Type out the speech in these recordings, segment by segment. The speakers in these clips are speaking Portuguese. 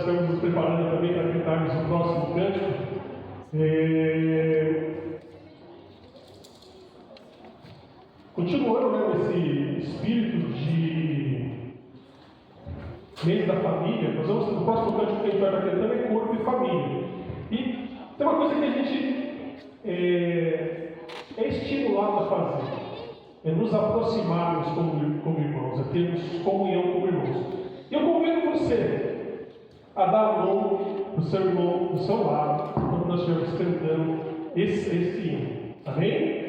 estamos nos preparando também para cantarmos o próximo cântico. Continuando, né, nesse espírito de mês da família, o próximo cântico que a gente vai estar cantando é corpo e família. E tem uma coisa que a gente é estimulado a fazer, é nos aproximarmos como irmãos, é termos comunhão como irmãos. E eu convido você a dar a mão do seu irmão do seu lado, quando nós estivermos cantando esse hino. Amém?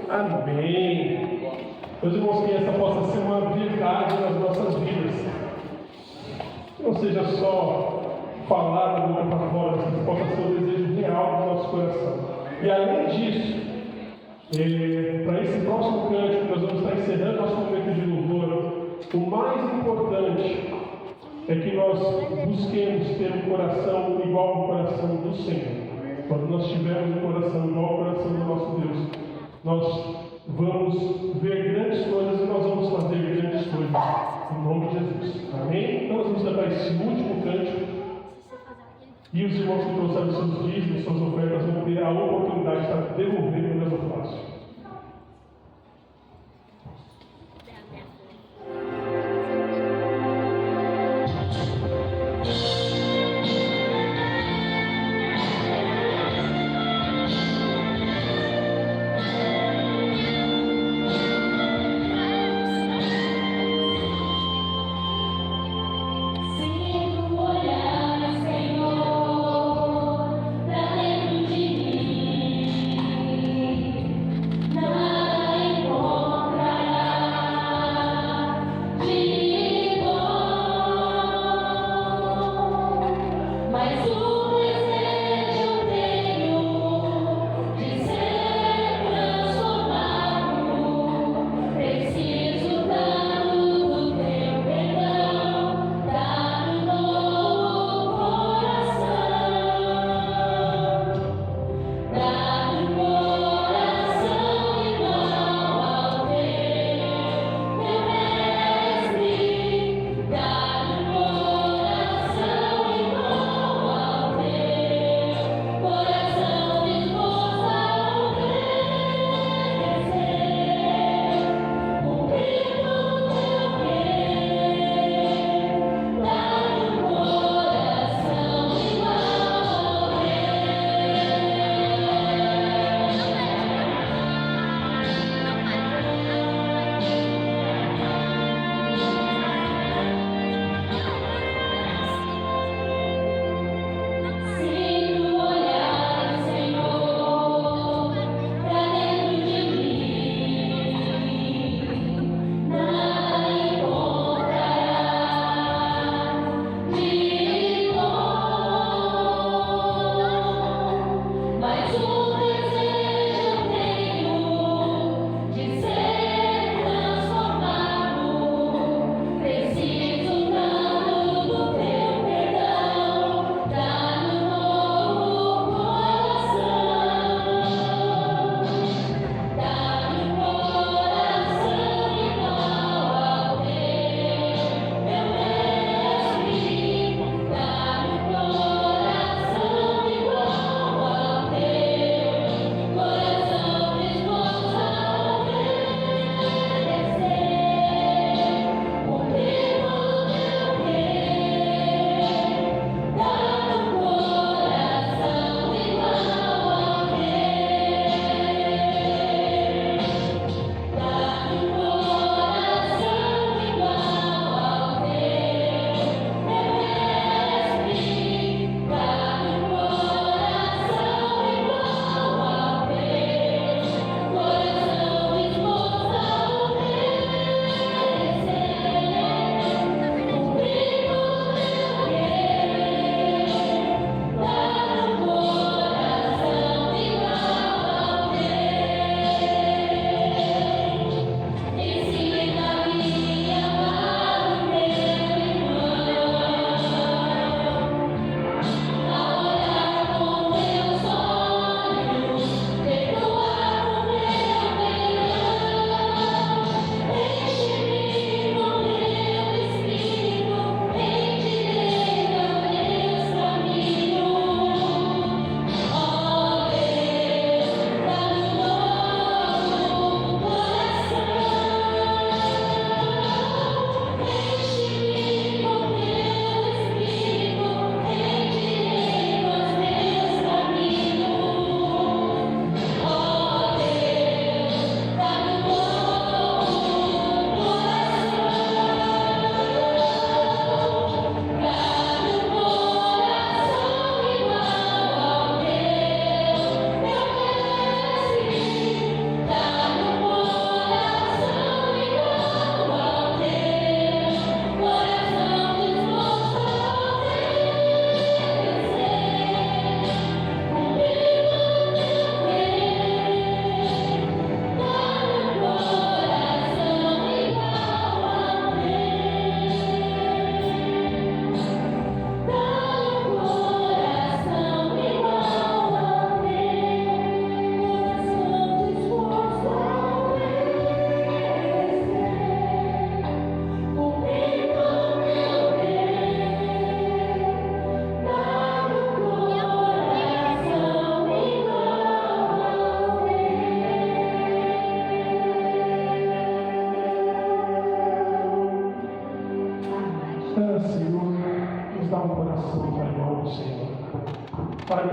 Amém. Meus irmãos, que essa possa ser uma verdade nas nossas vidas. Que não seja só falar da boca para fora, mas que possa ser o desejo real do nosso coração. E além disso, para esse próximo cântico, nós vamos estar encerrando nosso momento de louvor. O mais importante é que nós busquemos ter um coração igual ao coração do Senhor. Quando nós tivermos um coração igual ao coração do nosso Deus, nós vamos ver grandes coisas e nós vamos fazer grandes coisas. Em nome de Jesus. Amém? Então nós vamos cantar esse último cântico. E os irmãos que trouxeram seus dízimos, suas ofertas, vão ter a oportunidade de estar devolvendo o mesmo passo.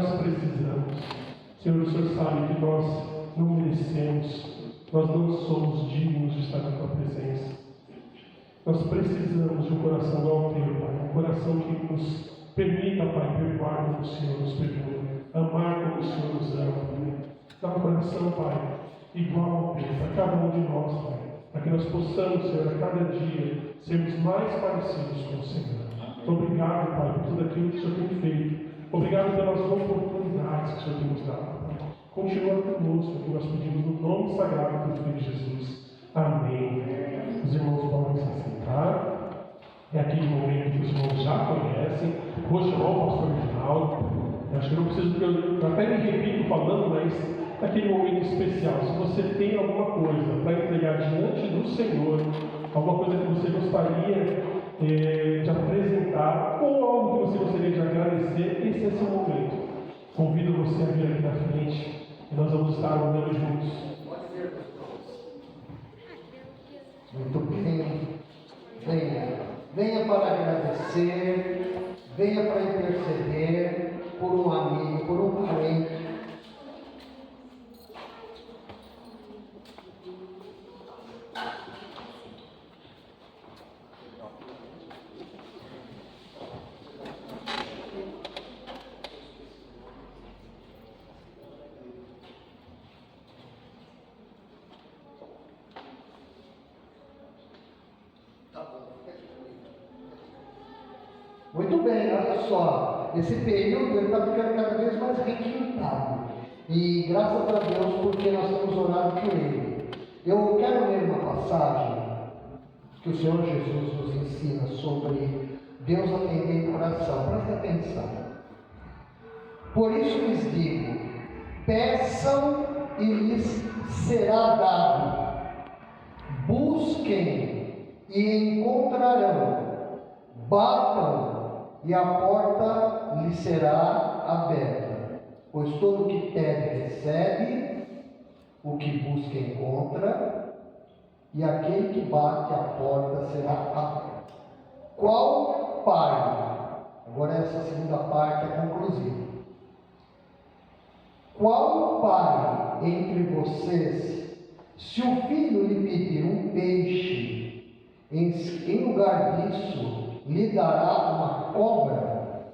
nós precisamos. Senhor, o Senhor sabe que nós não merecemos, nós não somos dignos de estar na Tua presença. Nós precisamos de um coração igual ao Teu, Pai, um coração que nos permita, Pai, perdoar como o Senhor nos perdoa, amar como o Senhor nos ama, Pai. Dá um coração, Pai, igual ao Teu, para cada um de nós, Pai, para que nós possamos, Senhor, a cada dia, sermos mais parecidos com o Senhor. Obrigado, Pai, por tudo aquilo que o Senhor tem feito. Obrigado pelas oportunidades que o Senhor tem nos dado, Pai. Continua conosco, que nós pedimos no nome sagrado do Filho de Jesus. Amém. Os irmãos podem se sentar. É aquele momento que os irmãos já conhecem. Vou chamar o pastor Reginaldo. Acho que não preciso, que eu até me repito falando, mas é aquele momento especial. Se você tem alguma coisa para entregar diante do Senhor, alguma coisa que você gostaria de apresentar, ou algo que você gostaria de agradecer, esse é seu momento. Convido você a vir aqui na frente e nós vamos estar orando juntos. Muito bem. Venha para agradecer, venha para interceder por um amigo, por um parente. Muito bem, olha só, esse período está ficando cada vez mais requintado. E graças a Deus, porque nós temos orado por ele. Eu quero ler uma passagem que o Senhor Jesus nos ensina sobre Deus atender em oração. Presta atenção. Por isso lhes digo: peçam e lhes será dado, busquem e encontrarão, batam e a porta lhe será aberta. Pois todo o que pede recebe, o que busca encontra, e aquele que bate a porta será aberta. Qual pai? Agora essa segunda parte é conclusiva. Qual pai entre vocês, se o filho lhe pedir um peixe, em lugar disso lhe dará uma cobra?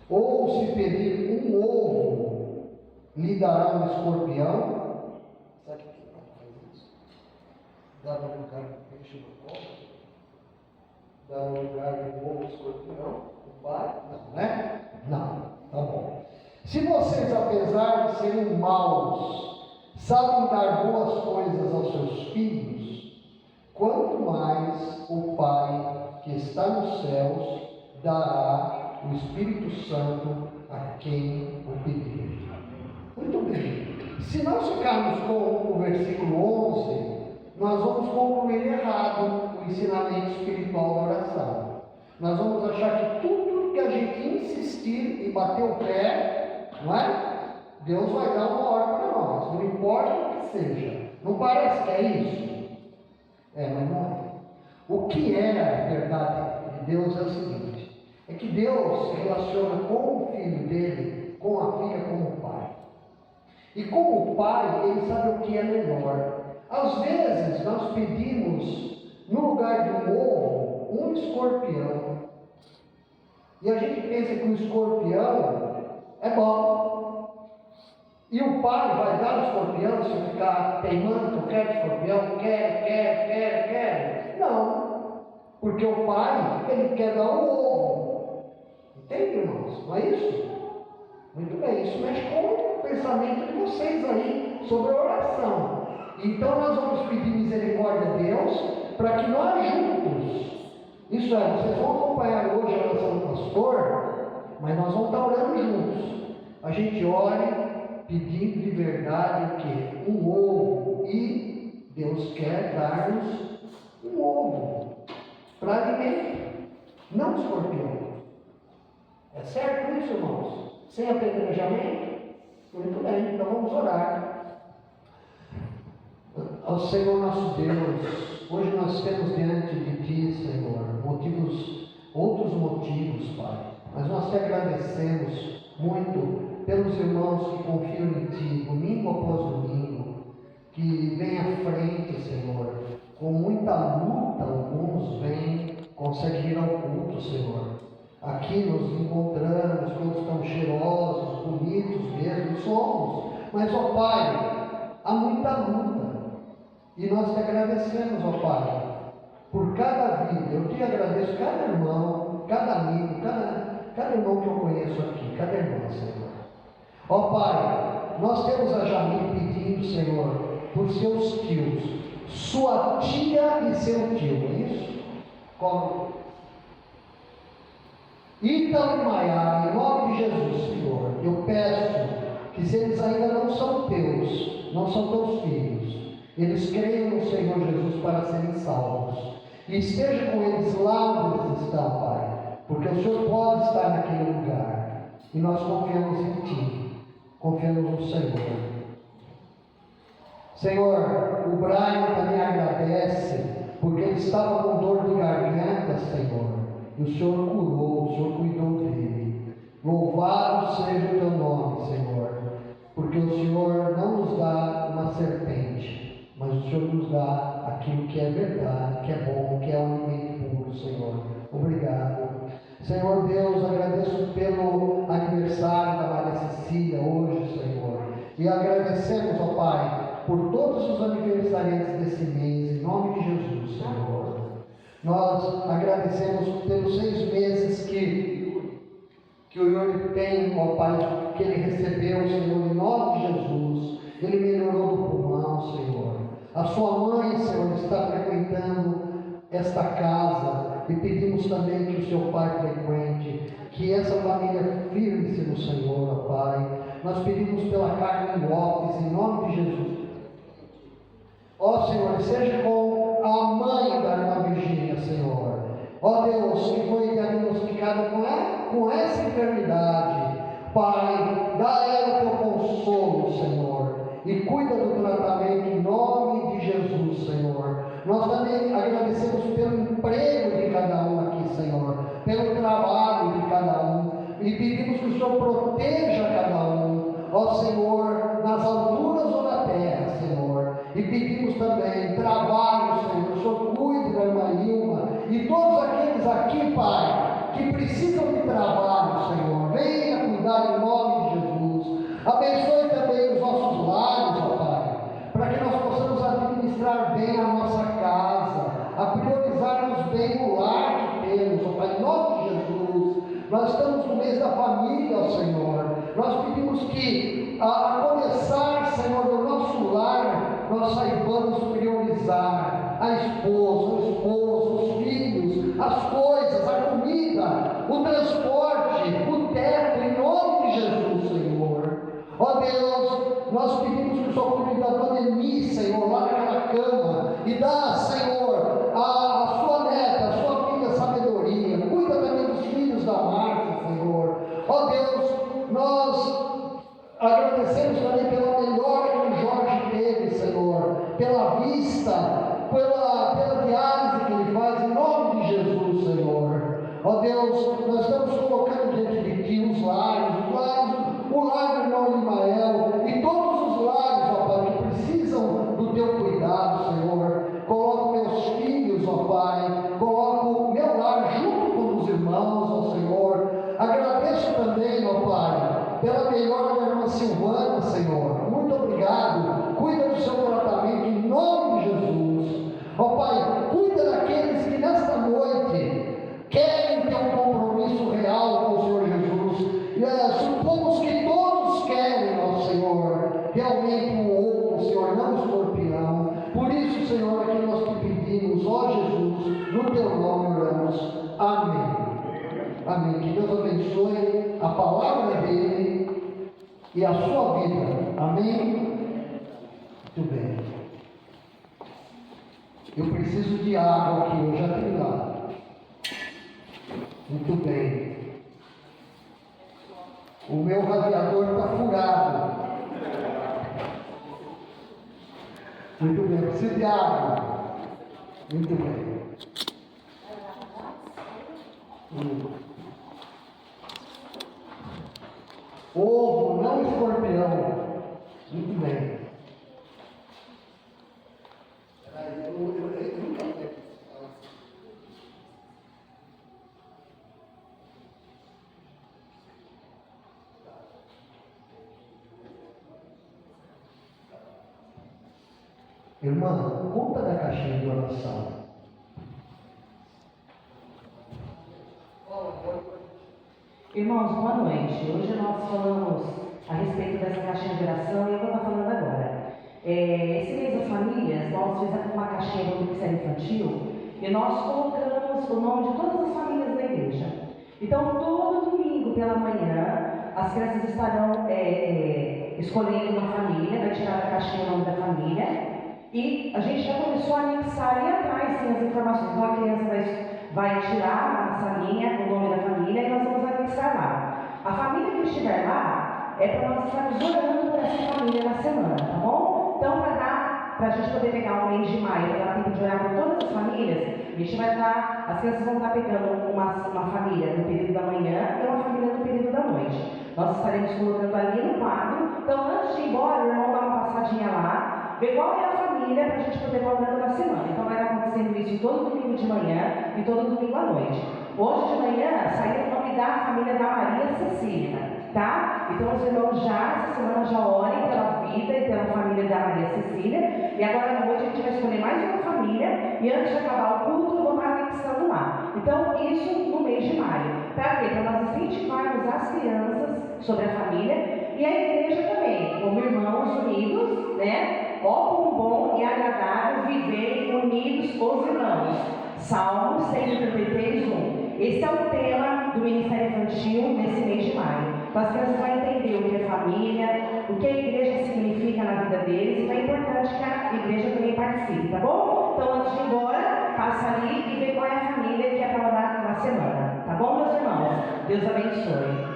Ou se pedir um ovo, lhe dará um escorpião? Sabe o que faz isso? Dá no lugar do peixe uma cobra? Dá no lugar do ovo escorpião? O pai? Não, né? Não, tá bom. Se vocês, apesar de serem maus, sabem dar boas coisas aos seus filhos, quanto mais o Pai que está nos céus dará o Espírito Santo a quem o pedir. Muito bem. Se nós ficarmos com o versículo 11, nós vamos concluir errado o ensinamento espiritual da oração. Nós vamos achar que tudo que a gente insistir e bater o pé, não é? Deus vai dar uma hora para nós, não importa o que seja. Não parece que é isso? É, mas não é. O que é a verdade de Deus é o seguinte: é que Deus se relaciona com o filho dele, com a filha, como o pai. E como pai, ele sabe o que é melhor. Às vezes nós pedimos, no lugar de um ovo, um escorpião. E a gente pensa que o escorpião é bom. E o pai vai dar o escorpião se eu ficar teimando, eu quero escorpião, quero. Não. Porque o pai, ele quer dar o ovo. Entende, irmãos? Não é isso? Muito bem, isso mexe com o pensamento de vocês aí sobre a oração. Então nós vamos pedir misericórdia a Deus para que nós juntos, isso é, vocês vão acompanhar hoje a oração do pastor, mas nós vamos estar orando juntos. A gente ore pedindo de verdade o quê? Um ovo. E Deus quer dar-nos um ovo para alimento, não um escorpião. É certo isso, irmãos? Sem apedrejamento? Muito bem, então vamos orar. Ao Senhor nosso Deus, hoje nós temos diante de Ti, Senhor, outros motivos, Pai, mas nós te agradecemos muito pelos irmãos que confiam em Ti, domingo após domingo, que vêm à frente, Senhor, com muita luta, alguns vêm, conseguem ir ao culto, Senhor. Aqui nos encontramos, todos tão cheirosos, bonitos mesmo, somos, mas, ó Pai, há muita luta, e nós te agradecemos, ó Pai, por cada vida. Eu te agradeço cada irmão, cada amigo, cada irmão que eu conheço aqui, cada irmã, Senhor. Ó Pai, nós temos a Jamile pedindo, Senhor, por seus tios, sua tia e seu tio, é isso? Como? Ítalo e Maiara, em nome de Jesus, Senhor, eu peço que se eles ainda não são teus, não são teus filhos, eles creiam no Senhor Jesus para serem salvos. E esteja com eles lá onde eles estão, Pai, porque o Senhor pode estar naquele lugar. E nós confiamos em Ti, confiamos no Senhor. Senhor, o Brian também agradece, porque ele estava com dor de garganta, Senhor, e o Senhor curou, o Senhor cuidou dele. Louvado seja o Teu nome, Senhor, porque o Senhor não nos dá uma serpente, mas o Senhor nos dá aquilo que é verdade, que é bom, que é um alimento puro, Senhor. Obrigado. Senhor Deus, agradeço pelo aniversário da Maria Cecília hoje, Senhor. E agradecemos, ó Pai, por todos os aniversariantes desse mês, em nome de Jesus, Senhor. Nós agradecemos pelos 6 meses que o Yuri tem, ó Pai, que ele recebeu, Senhor, em nome de Jesus. Ele melhorou do pulmão, Senhor. A sua mãe, Senhor, está frequentando esta casa e pedimos também que o seu pai frequente, que essa família firme-se no Senhor, ó Pai. Nós pedimos pela Carmen Lopes, em nome de Jesus. Ó Senhor, seja com a mãe da irmã Virgínia, Senhor. Ó Deus, que foi diagnosticada com essa enfermidade. Pai, dá a ela o teu consolo, Senhor. E cuida do tratamento em nome de Jesus, Senhor. Nós também agradecemos pelo emprego de cada um aqui, Senhor. Pelo trabalho de cada um. E pedimos que o Senhor proteja cada um. Ó Senhor, nas alturas ou na terra, Senhor. E pedimos também trabalho, Senhor. O Senhor cuide da irmã Ilma e todos aqueles aqui, Pai, que precisam de trabalho, Senhor. Venha cuidar em nome de Jesus. Abençoe também os nossos lares, ó Pai, para que nós possamos administrar bem a nossa casa, a priorizarmos bem o lar que temos, ó Pai, em nome de Jesus. Nós estamos no mês da família, ó Senhor. Nós pedimos que, a começar, Senhor, no nosso lar, nós saibamos priorizar a esposa, o esposo, os filhos, as coisas, a comida, o transporte, o teto, em nome de Jesus, Senhor. Ó Deus, nós pedimos que o Senhor cuide da dona Emi, Senhor, lá naquela cama, e dá, Senhor, a sua neta, a sua filha sabedoria. Cuida também dos filhos da Marta, Senhor. Ó Deus, nós agradecemos também pela melhora que o Jorge teve, Senhor, pela vista, pela diálise que ele faz, em nome de Jesus, Senhor. Ó Deus, nós estamos colocando diante de Ti os lares, o lar do irmão Limael e todos os lares, ó Pai, que precisam do Teu cuidado, Senhor. Coloco meus filhos, ó Pai, coloco o meu lar junto com os irmãos, ó Senhor. Agradeço também, ó Pai, pela melhora da irmã Silvana, Senhor. Muito obrigado. Cuida do seu tratamento em nome de Jesus. Ó Pai, cuida daqueles que nesta noite querem ter um compromisso real com o Senhor Jesus. Supomos que todos querem, ó Senhor, realmente um outro, Senhor, não um escorpião. Por isso, Senhor, aqui nós te pedimos, ó Jesus, no Teu nome oramos. Amém. Amém. Que Deus abençoe a palavra dele e a sua vida. Amém? Muito bem. Eu preciso de água aqui, eu já tenho lá. Muito bem. O meu radiador está furado. Muito bem, eu preciso de água. Muito bem. Irmã, conta da caixinha de oração. Irmãos, boa noite. Hoje nós falamos a respeito dessa caixinha de oração e eu vou estar falando agora. Esse mês das famílias, nós fizemos uma caixinha do Ministério Infantil e nós colocamos o nome de todas as famílias da igreja. Então, todo domingo pela manhã, as crianças estarão escolhendo uma família, vai tirar da caixinha o nome da família e a gente já começou a anexar ali atrás sim, as informações. Então, a criança vai tirar a salinha, o nome da família, e nós vamos anexar lá. A família que estiver lá é para nós estarmos orando por essa família na semana, tá bom? Então, para a gente poder pegar o mês de maio, para dar tempo de orar por todas as famílias, a gente vai estar, as crianças vão estar pegando uma família no período da manhã e uma família no período da noite. Nós estaremos colocando ali no quadro. Então, antes de ir embora, o irmão dá uma passadinha lá, ver qual é a família para a gente poder estar orando na semana. Então vai acontecendo isso todo domingo de manhã e todo domingo à noite. Hoje de manhã saiu o nome da família da Maria Cecília, tá? Então os irmãos essa semana já orem pela vida e pela família da Maria Cecília. E agora à noite a gente vai escolher mais uma família e antes de acabar o culto eu vou estar anexando lá. Então isso no mês de maio. Para quê? Para nós incentivarmos as crianças sobre a família e a igreja também, como irmãos unidos, né? Ó como bom e agradável viverem unidos os irmãos. Salmo 133, 1. Esse é o tema do Ministério Infantil nesse mês de maio. Então as crianças vão entender o que é família, o que a igreja significa na vida deles, e é importante que a igreja também participe, tá bom? Então antes de ir embora, passa ali e vê qual é a família que é para orar na semana. Tá bom, meus irmãos? Deus abençoe.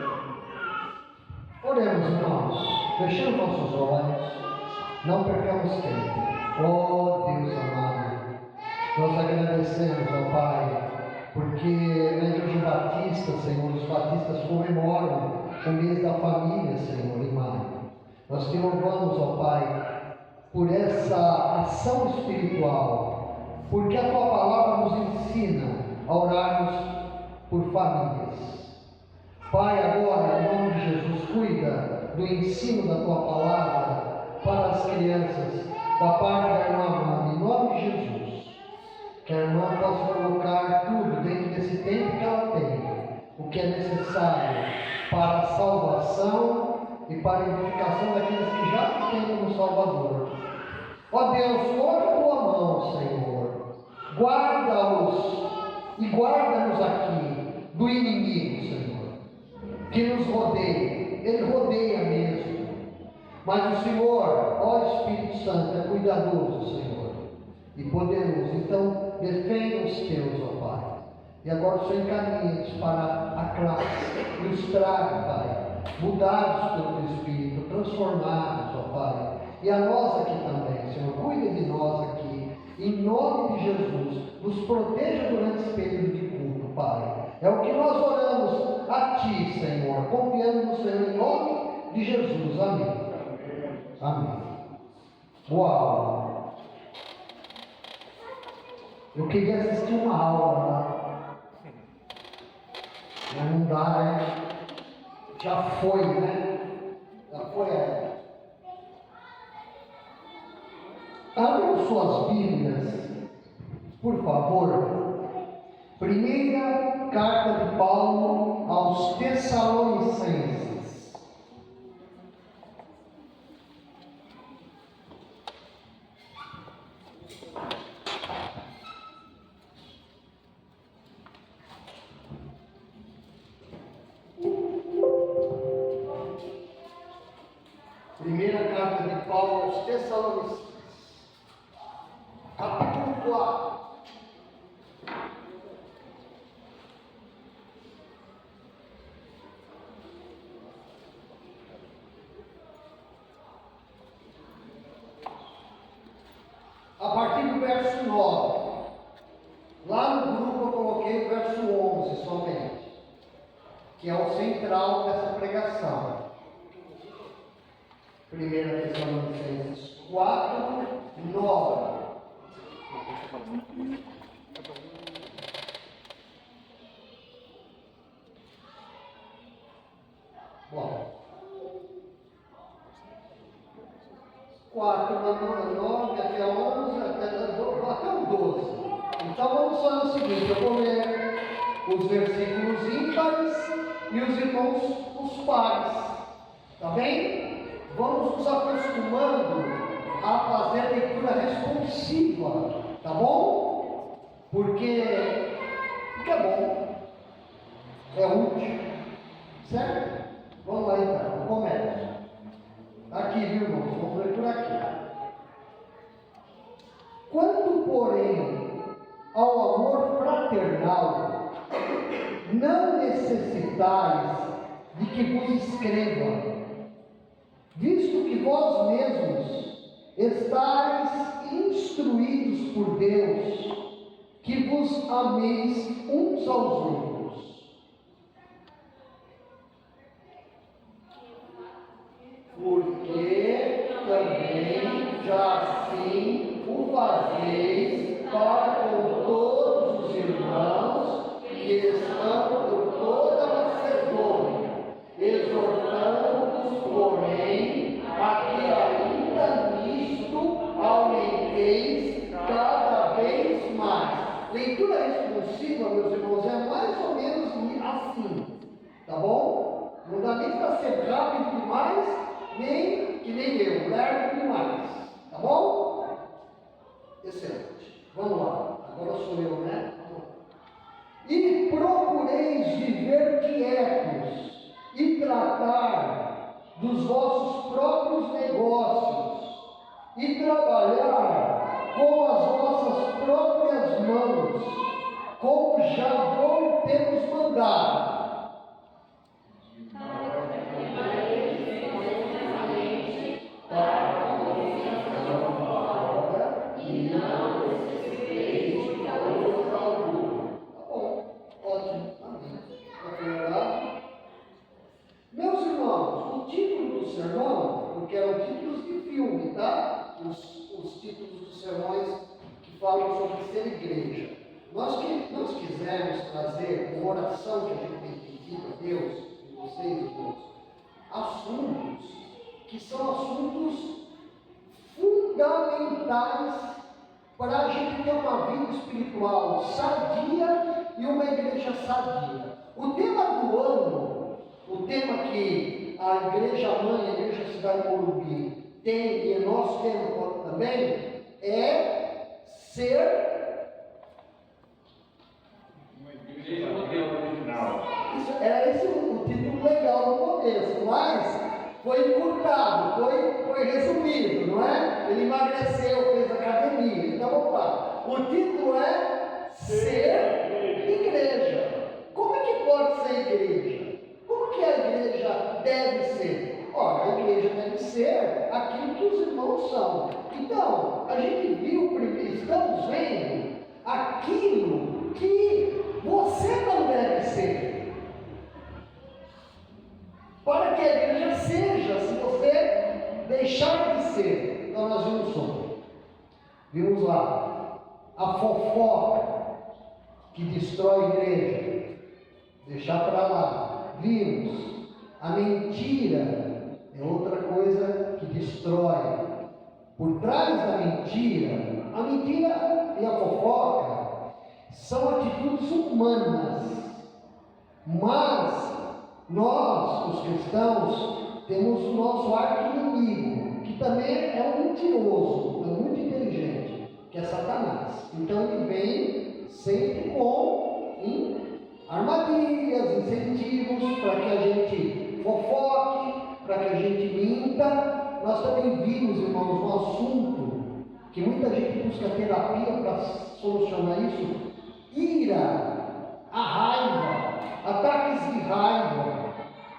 Oremos, irmãos, fechando nossos olhos, não percamos tempo. Oh Deus amado, nós agradecemos, ó Pai, porque na Igreja Batista, Senhor, os batistas comemoram o mês da família, Senhor, em maio. Nós te louvamos, ó Pai, por essa ação espiritual, porque a Tua palavra nos ensina a orarmos por famílias. Pai, agora, em nome de Jesus, cuida do ensino da Tua palavra para as crianças, da parte da irmã Amanda, em nome de Jesus. Que a irmã possa colocar tudo dentro desse tempo que ela tem, o que é necessário para a salvação e para a edificação daqueles que já se têm como Salvador. Ó Deus, coloca a Tua mão, Senhor, guarda-os e guarda-nos aqui do inimigo, Senhor, que nos rodeia. Ele rodeia mesmo, mas o Senhor, ó Espírito Santo, é cuidadoso, Senhor, e poderoso. Então defenda os teus, ó Pai. E agora o Senhor encaminha-nos para a classe, nos traga, Pai, mudados pelo Teu Espírito, transformados, ó Pai. E a nós aqui também, Senhor, cuida de nós aqui, em nome de Jesus, nos proteja durante esse período de culto, Pai. É o que nós oramos a Ti, Senhor, confiando no Senhor, em nome de Jesus. Amém. Amém. Uau! Eu queria assistir uma aula lá, mas não dá, né? Já foi, né? Já foi ela. Abram suas Bíblias, por favor. Primeira carta de Paulo aos Tessalonicenses. Primeira carta de Paulo aos Tessalonicenses, capítulo 4. A partir do verso 9. Lá no grupo eu coloquei o verso 11 somente, que é o central dessa pregação. 1 Tessalonicenses 4, 9. Bom, 4, 9, até 11, até o 12. Então vamos fazer o seguinte, eu vou ler os versículos ímpares e os irmãos os pares, tá bem? Vamos nos acostumando a fazer leitura responsiva, tá bom? Porque é bom, é útil, certo? Vamos lá então, começa. Aqui, viu, irmãos? Vamos ler por aqui. Quanto, porém, ao amor fraternal, não necessitais de que vos escreva, visto que vós mesmos estáis instruídos por Deus, que vos ameis uns aos outros. Porque também já assim o fazeis para com todos os irmãos que estão por toda a Macedônia, exortando-os, porém, a que ainda nisto aumenteis cada vez mais. Leitura responsiva, meus irmãos, é mais ou menos assim, tá bom? Não dá nem para ser rápido demais, nem que nem eu, lerdo demais, tá bom? Excelente. Vamos lá. Agora sou eu, né? Vamos lá. E procureis viver quietos e tratar dos vossos próprios negócios e trabalhar com as vossas próprias mãos, como já vos temos mandado. Meus irmãos, o título do sermão, porque eram títulos de filme, tá? Os títulos dos sermões que falam sobre ser igreja. Nós quisermos trazer uma oração que a gente tem pedido a Deus, e vocês, irmãos, assuntos que são assuntos fundamentais para a gente ter uma vida espiritual sadia e uma igreja sadia. O tema do ano, o tema que a igreja mãe, a igreja Cidade Morumbi tem e nós temos também, é ser uma igreja original. Era esse o título legal no começo, mas foi encurtado, foi resumido, não é? Ele emagreceu, fez academia. Então vamos lá. O título é Ser Igreja. Como é que pode ser igreja? Como que a igreja deve ser? Ora, a igreja deve ser aquilo que os irmãos são. Então, a gente viu, estamos vendo aquilo que você não deve ser. Para que a igreja seja, se você deixar de ser. Então nós vimos sobre. Vimos lá a fofoca que destrói a igreja. Deixar para lá. Vimos a mentira, é outra coisa que destrói. Por trás da mentira, a mentira e a fofoca são atitudes humanas, mas nós, os cristãos, temos o nosso arqui-inimigo, que também é um mentiroso, é muito inteligente, que é Satanás. Então ele vem sempre com armadilhas, incentivos para que a gente fofoque, para que a gente minta. Nós também vimos, irmãos, um assunto que muita gente busca terapia para solucionar isso: ira, a raiva, ataques de raiva,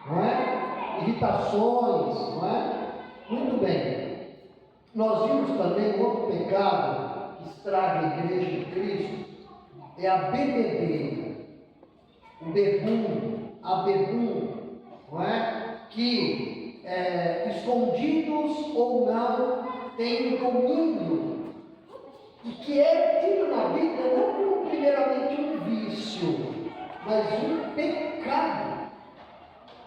não é? Irritações, não é? Muito bem. Nós vimos também outro pecado que estraga a igreja de Cristo, é a bebedeira, o bebum, a bebum, não é? Que escondidos ou não têm domínio, e que é tido na Bíblia não como primeiramente um vício, mas um pecado.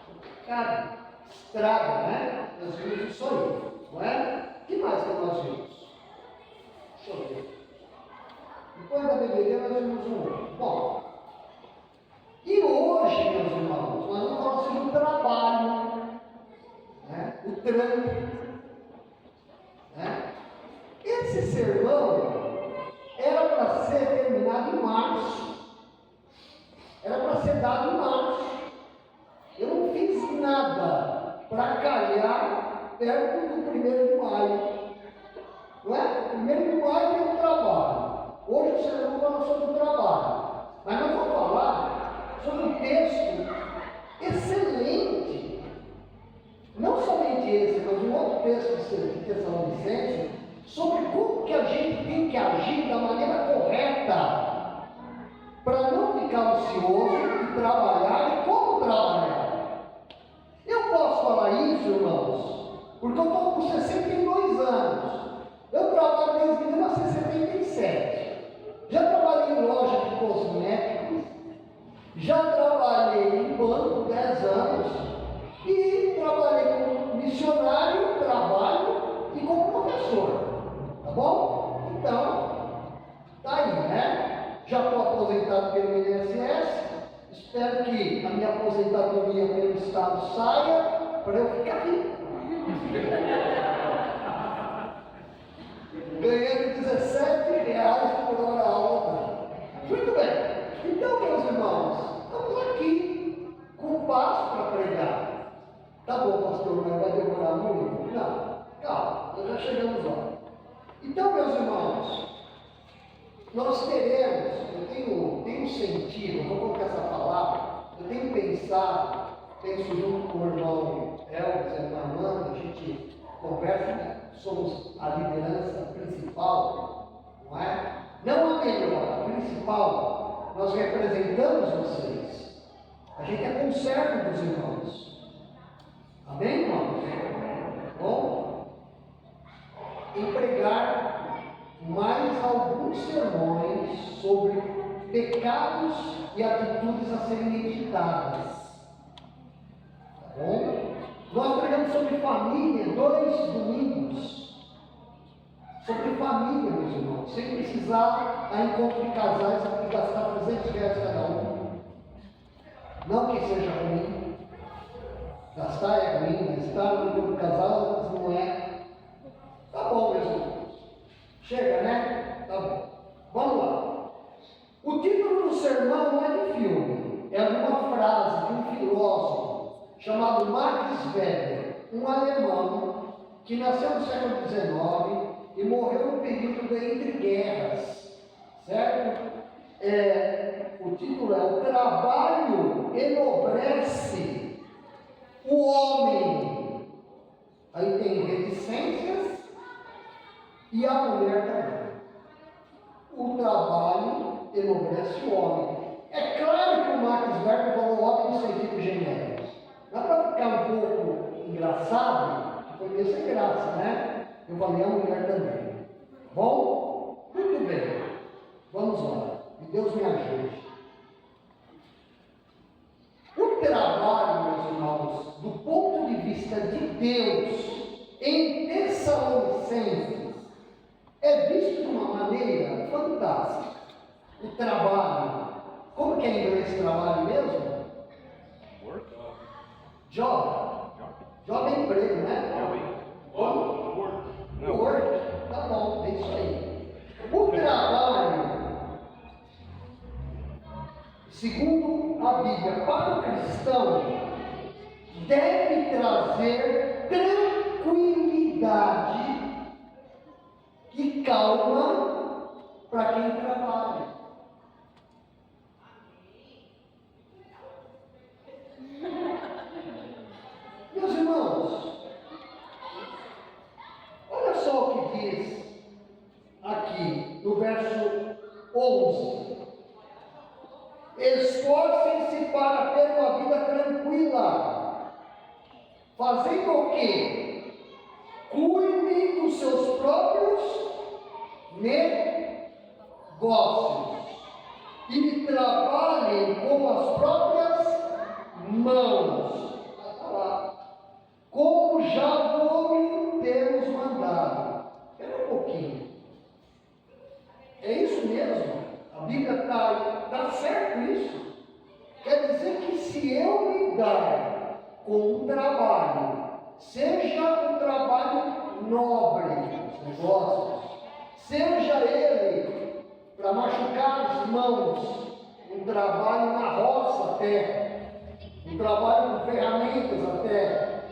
O pecado estraga, né? Nós vimos isso aí, não é? O que mais fundo. Bom, e hoje, meus irmãos, nós vamos falar sobre o trabalho, né? O trampo. Né? Esse sermão era para ser terminado em março. Era para ser dado em março. Eu não fiz nada para calhar perto do 1º de maio. Não é? 1º de maio tem o trabalho. Hoje o sermão fala sobre o trabalho. Mas nós vamos falar sobre um texto excelente. Não somente esse, mas um outro texto de Tessalonicenses, sobre como que a gente tem que agir da maneira correta para não ficar ocioso e trabalhar e como trabalhar. Eu posso falar isso, irmãos, porque eu estou com 62 anos. Eu trabalho desde 1977. Já trabalhei em loja de cosméticos, já trabalhei em banco 10 anos e trabalhei como missionário, trabalho e como professor. Tá bom? Então, tá aí, né? Já estou aposentado pelo INSS. Espero que a minha aposentadoria pelo Estado saia para eu ficar rico. Ganhando R$17 por hora aula. Muito bem. Então, meus irmãos, estamos aqui com paz para pregar. Tá bom, pastor, mas vai demorar muito? Não. Calma, nós já chegamos lá. Então, meus irmãos, nós teremos, eu tenho sentido, eu vou colocar essa palavra, eu tenho pensado, penso junto com o irmão Elvis e a irmã Amanda, a gente conversa, né? Somos a liderança principal, não é? Não a melhor, a principal. Nós representamos vocês. A gente é conserto dos irmãos. Amém, irmãos? Bom, empregar mais alguns sermões sobre pecados e atitudes a serem meditadas. Tá bom? Nós pregamos sobre família 2 domingos. Sobre família, meus irmãos. Sem precisar a encontro de casais aqui gastar R$300 cada um. Não que seja ruim. Gastar é ruim, mas estar no encontro de casal não é. Tá bom, meus irmãos. Chega, né? Tá bom. Vamos lá. O título do sermão não é de filme. É de uma frase de um filósofo chamado Max Weber, um alemão que nasceu no século XIX e morreu no período entre guerras, certo? O título é O Trabalho Enobrece o Homem. Aí tem reticências e a mulher também. O trabalho enobrece o homem. É claro que o Max Weber falou homem no sentido genérico. Dá para ficar um pouco engraçado, que foi meio sem graça, né? Eu falei a mulher também. Bom? Muito bem. Vamos lá. E Deus me ajude. O trabalho, meus irmãos, do ponto de vista de Deus, em Tessalonicenses, é visto de uma maneira fantástica. O trabalho. Como que é em inglês trabalho mesmo? Job. Job é emprego, né? Work. Tá bom, é isso aí. O trabalho, segundo a Bíblia, para o cristão, deve trazer tranquilidade e calma para quem trabalha. Meus irmãos, olha só o que diz aqui no verso 11. Esforcem-se para ter uma vida tranquila, fazendo o quê? Cuidem dos seus próprios negócios e trabalhem com as próprias mãos. Como já vos temos mandado. Espera um pouquinho. É isso mesmo? A Bíblia está mãos, um trabalho na roça até, um trabalho com ferramentas até.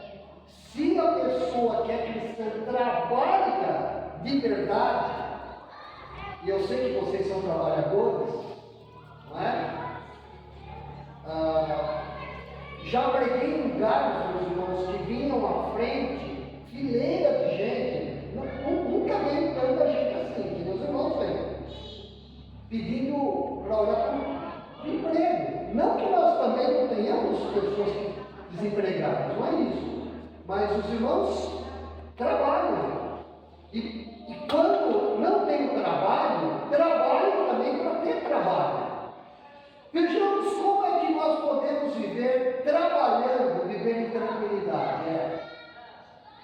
Se a pessoa que é cristã trabalha de verdade, e eu sei que vocês são trabalhadores, não é? Já preguei em lugares, meus irmãos, que vinham à frente, fileira de gente, nunca veio tanta gente assim, que meus irmãos vêm, pedindo para olhar para o emprego. Não que nós também não tenhamos pessoas desempregadas, não é isso. Mas os irmãos trabalham. E quando não tem o trabalho, trabalham também para ter trabalho. Vejamos como é que nós podemos viver trabalhando, viver em tranquilidade.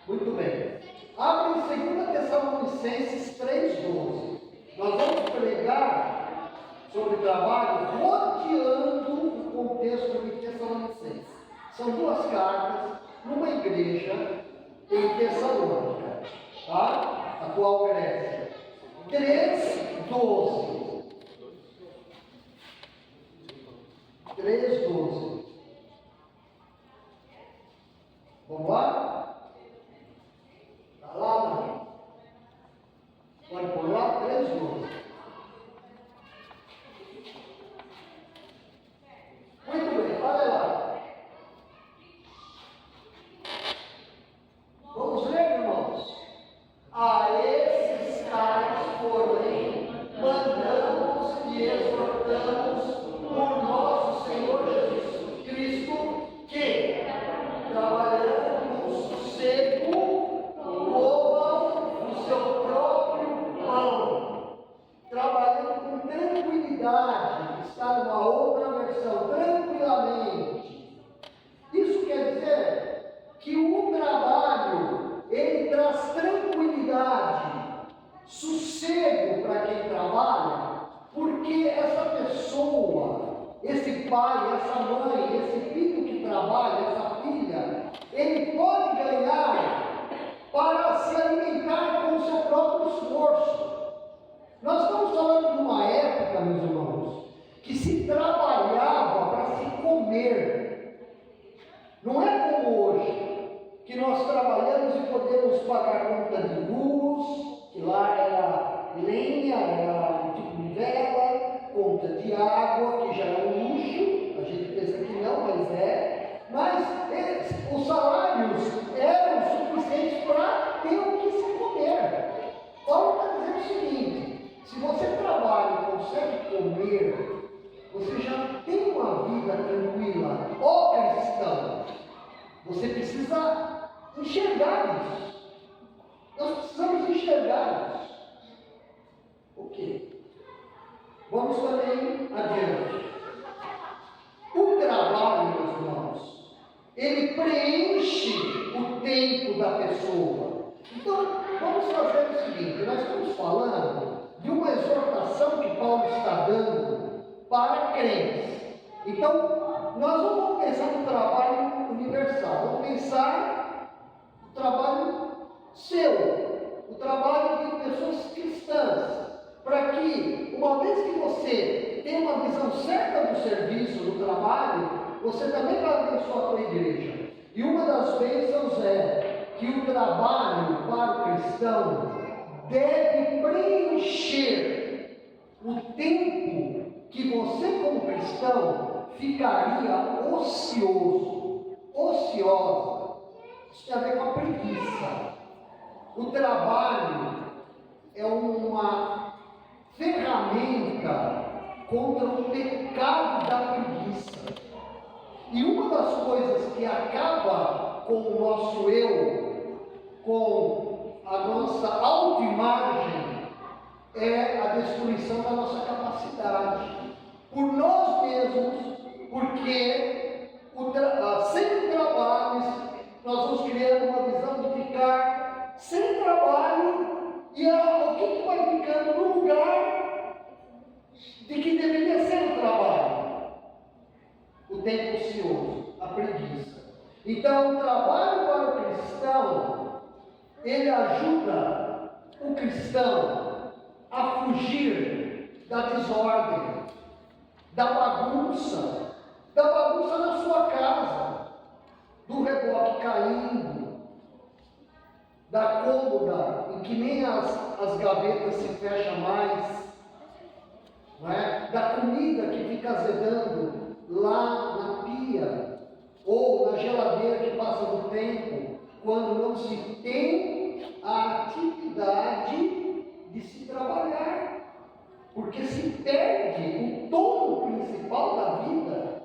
Muito bem. Abre em 2 Tessalonicenses 3,12. Nós vamos pregar sobre trabalho, rodeando o contexto de Tessalonicenses. São 2 cartas numa igreja em Tessalônica, tá? Atual Grécia. 3,12. 3,12. Vamos lá? Está lá, não? Pode pôr lá? 3,12. Muito bem, olha lá. Vamos ler, irmãos? A esses tais, porém, mandamos e exortamos por nosso Senhor Jesus Cristo, que, trabalhando com sossego, comam o seu próprio pão, trabalhando com tranquilidade, está numa outra versão, tranquilamente. Isso quer dizer que o trabalho, ele traz tranquilidade, sossego para quem trabalha, porque essa pessoa, esse pai, essa mãe, esse filho que trabalha, essa filha, ele pode ganhar para se alimentar com o seu próprio esforço. Nós estamos falando de uma época, meus irmãos, que se trabalhava para se comer. Não é como hoje, que nós trabalhamos e podemos pagar conta de luz, que lá era lenha, era um tipo de vela, conta de água, que já é um luxo, a gente pensa que não, mas é. Mas os salários eram suficientes para ter o que se comer. Paulo está dizendo o seguinte: se você trabalha e consegue comer, você já tem uma vida tranquila. Ó cristão, você precisa enxergar isso. Nós precisamos enxergar isso. Ok. Vamos também adiante. O trabalho, meus irmãos, ele preenche o tempo da pessoa. Então, vamos fazer o seguinte: nós estamos falando de uma exortação que Paulo está dando para crentes. Então, nós não vamos pensar no trabalho universal, vamos pensar no trabalho seu, o trabalho de pessoas cristãs, para que, uma vez que você tem uma visão certa do serviço, do trabalho, você também vai abençoar a sua igreja. E uma das bênçãos é que o trabalho para o cristão deve preencher o tempo que você, como cristão, ficaria ociosa. Isso tem a ver com a preguiça. O trabalho é uma ferramenta contra o pecado da preguiça. E uma das coisas que acaba com o nosso eu, com a nossa autoimagem, é a destruição da nossa capacidade. Por nós mesmos, porque sem trabalho, nós vamos criando uma visão de ficar sem trabalho, e o que vai ficando no lugar de que deveria ser o trabalho? O tempo ocioso, a preguiça. Então, o trabalho para o cristão, ele ajuda o cristão a fugir da desordem. da bagunça na sua casa, do reboque caindo, da cômoda em que nem as gavetas se fecham mais, não é? Da comida que fica azedando lá na pia, ou na geladeira que passa do tempo, quando não se tem a atividade de se trabalhar. Porque se perde o tom principal da vida,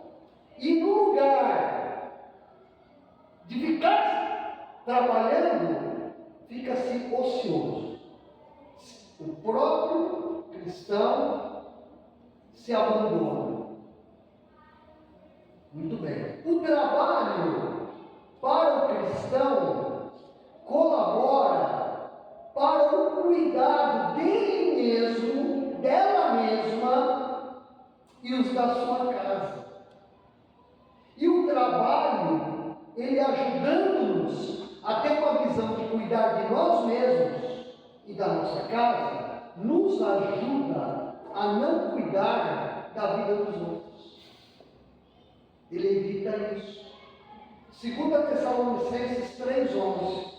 e no lugar de ficar trabalhando, fica-se ocioso. O próprio cristão se abandona. Muito bem. O trabalho para o cristão colabora para o cuidado dele mesmo, dela mesma e os da sua casa. E o trabalho, ele ajudando-nos a ter uma visão de cuidar de nós mesmos e da nossa casa, nos ajuda a não cuidar da vida dos outros. Ele evita isso. 2 Tessalonicenses 3:11.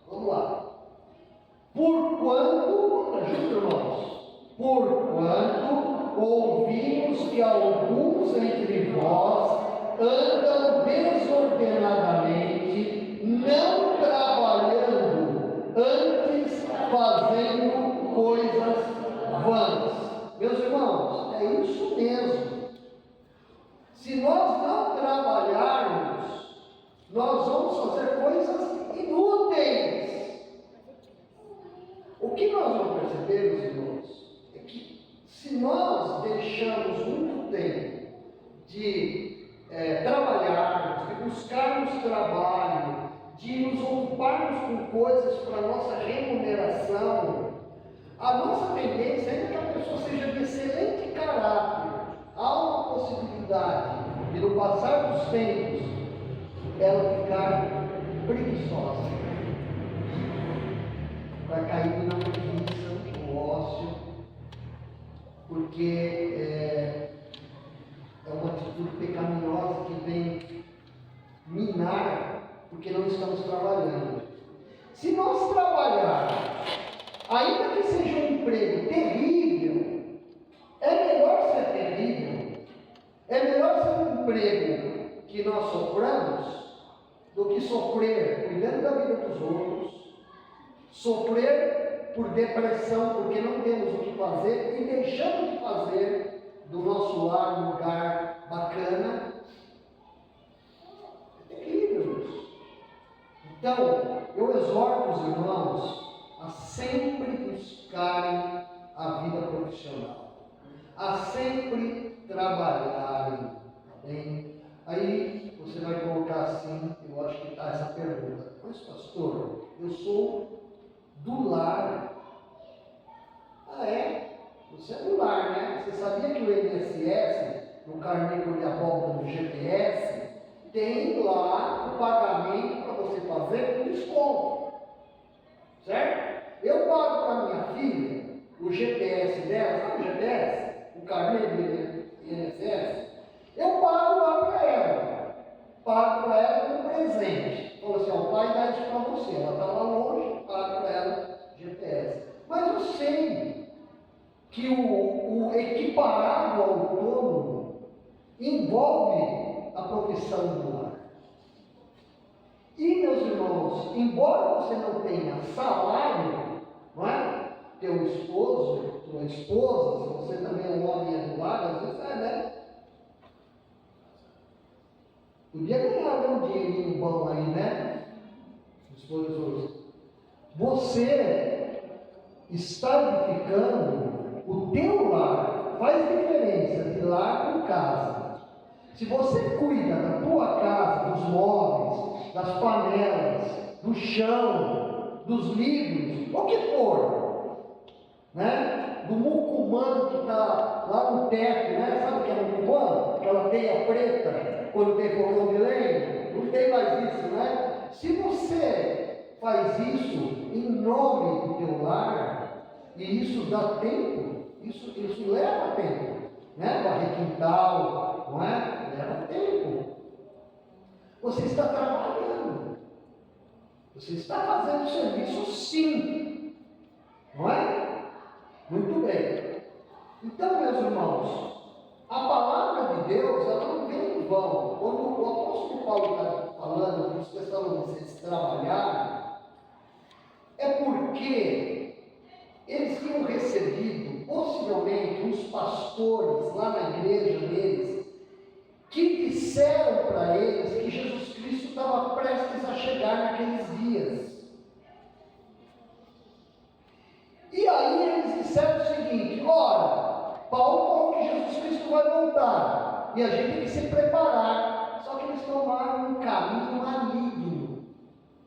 Vamos lá. Porquanto, ajuda irmãos, porquanto ouvimos que alguns entre vós andam desordenadamente, não trabalhando, antes fazendo coisas vãs. Meus irmãos, é isso mesmo. Se nós não trabalharmos, nós vamos fazer coisas inúteis. O que nós vamos perceber, meus irmãos, é que se nós deixamos muito tempo de trabalharmos, de buscarmos trabalho, de nos ocuparmos com coisas para nossa remuneração, a nossa tendência, ainda que a pessoa seja de excelente caráter, há uma possibilidade de, no passar dos tempos, ela ficar preguiçosa, vai cair na preguiça, no ócio, porque é uma atitude pecaminosa que vem minar, porque não estamos trabalhando. Se nós trabalharmos, ainda que seja um emprego terrível, é melhor ser terrível, é melhor ser um emprego que nós soframos, do que sofrer cuidando da vida dos outros, sofrer por depressão porque não temos o que fazer e deixamos de fazer do nosso lar um lugar bacana. É terrível isso. Então, eu exorto os irmãos a sempre buscarem a vida profissional, a sempre trabalharem, tá bem? Aí você vai colocar assim, eu acho que está essa pergunta: mas pastor, eu sou do lar. Ah, é? Você é do lar, né? Você sabia que o INSS, no carnê cor de abóbora do GPS, tem lá o pagamento para você fazer com desconto, certo? Eu pago para minha filha o GPS dela, sabe o GPS? O carnê do INSS, eu pago lá para ela, como presente. Falou assim: ó, o pai dá isso para você, ela está lá longe, pago para ela GPS. Mas eu sei que o equiparado ao autônomo envolve a profissão do lar. E, meus irmãos, embora você não tenha salário, não é? Teu esposo, tua esposa, se você também é um homem do lar, às vezes né? Podia ganhar um dinheirinho bom aí, né? Esposo, você está edificando o teu lar. Faz diferença de lar com casa. Se você cuida da tua casa, dos móveis, das panelas, do chão, dos livros, o que for, né? Do mucumã que está lá no teto, né? Sabe o que é mucumã? Aquela teia preta, quando tem fogão de lenha, não tem mais isso, né? Se você faz isso em nome do teu lar, e isso dá tempo, isso leva tempo, né? Varrer quintal, não é? Leva tempo. Você está trabalhando, você está fazendo serviço, sim, não é? Muito bem. Então, meus irmãos, a palavra de Deus, ela não vem em vão. Quando o apóstolo Paulo está falando para os tessalonicenses trabalharem, é porque eles tinham recebido, possivelmente, uns pastores lá na igreja deles, que disseram para eles que Jesus Cristo estava prestes a chegar naqueles dias. E aí eles disseram o seguinte: ora, Paulo falou que Jesus Cristo vai voltar, e a gente tem que se preparar. Só que eles tomaram um caminho maligno.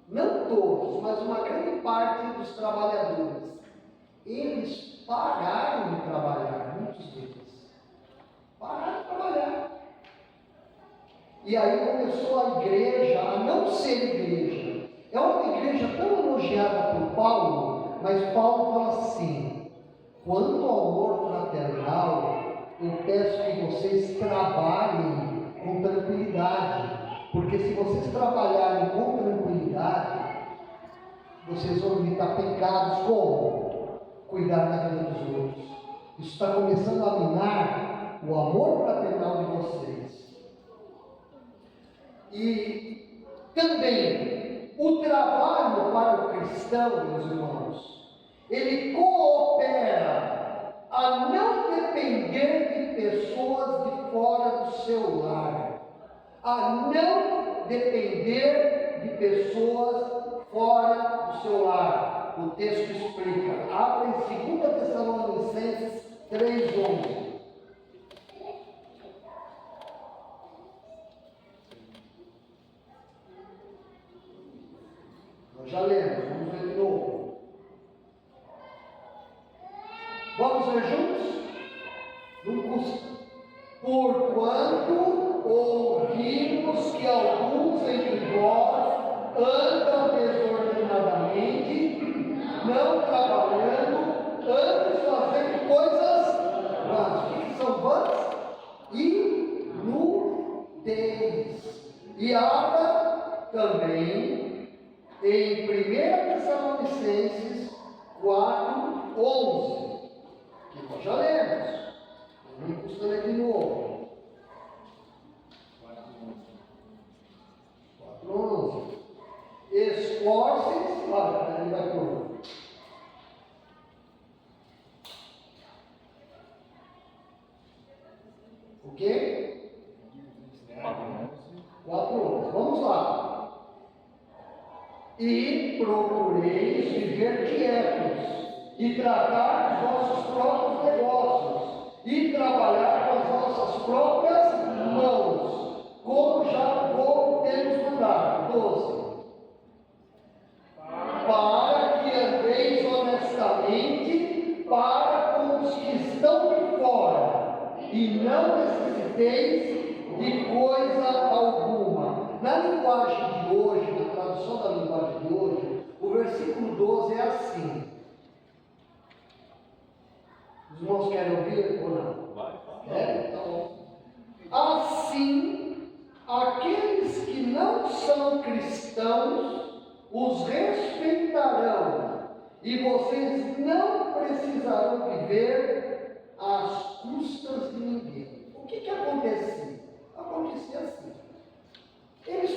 Não todos, mas uma grande parte dos trabalhadores. Eles pararam de trabalhar, muitos deles. Pararam de trabalhar. E aí começou a igreja a não ser igreja. É uma igreja tão elogiada por Paulo, mas Paulo fala assim: quanto ao amor fraternal, eu peço que vocês trabalhem com tranquilidade. Porque se vocês trabalharem com tranquilidade, vocês vão evitar pecados como cuidar da vida dos outros. Isso está começando a minar o amor fraternal de vocês. E também o trabalho para o cristão, meus irmãos, ele coopera a não depender de pessoas de fora do seu lar, a não depender de pessoas fora do seu lar. O texto explica. Abra em 2 Tessalonicenses 3:11. Nós já lemos, vamos ver de novo. Vamos ler juntos? Não custa. Porquanto ouvimos que alguns entre vós andam desordenadamente, não trabalhando, antes fazendo coisas vãs. O que são vãs? Inúteis. E abra também em 1 Tessalonicenses 4:11, que nós já lemos. Não custa ler de novo. 4:11. Esforcem-se. Olha, ele vai por. O quê? 4:11. Vamos lá. E procureis viver quietos, e tratar dos vossos próprios negócios, e trabalhar com as vossas próprias mãos, como já temos mandado. 12. Para que andeis honestamente para com os que estão de fora, e não necessiteis de coisa alguma. Na linguagem de hoje, na tradução da linguagem de hoje, o versículo 12 é assim. Os irmãos querem ouvir ou não? É? Então, assim, aqueles que não são cristãos os respeitarão, e vocês não precisarão viver às custas de ninguém. O que acontecia? Acontecia assim.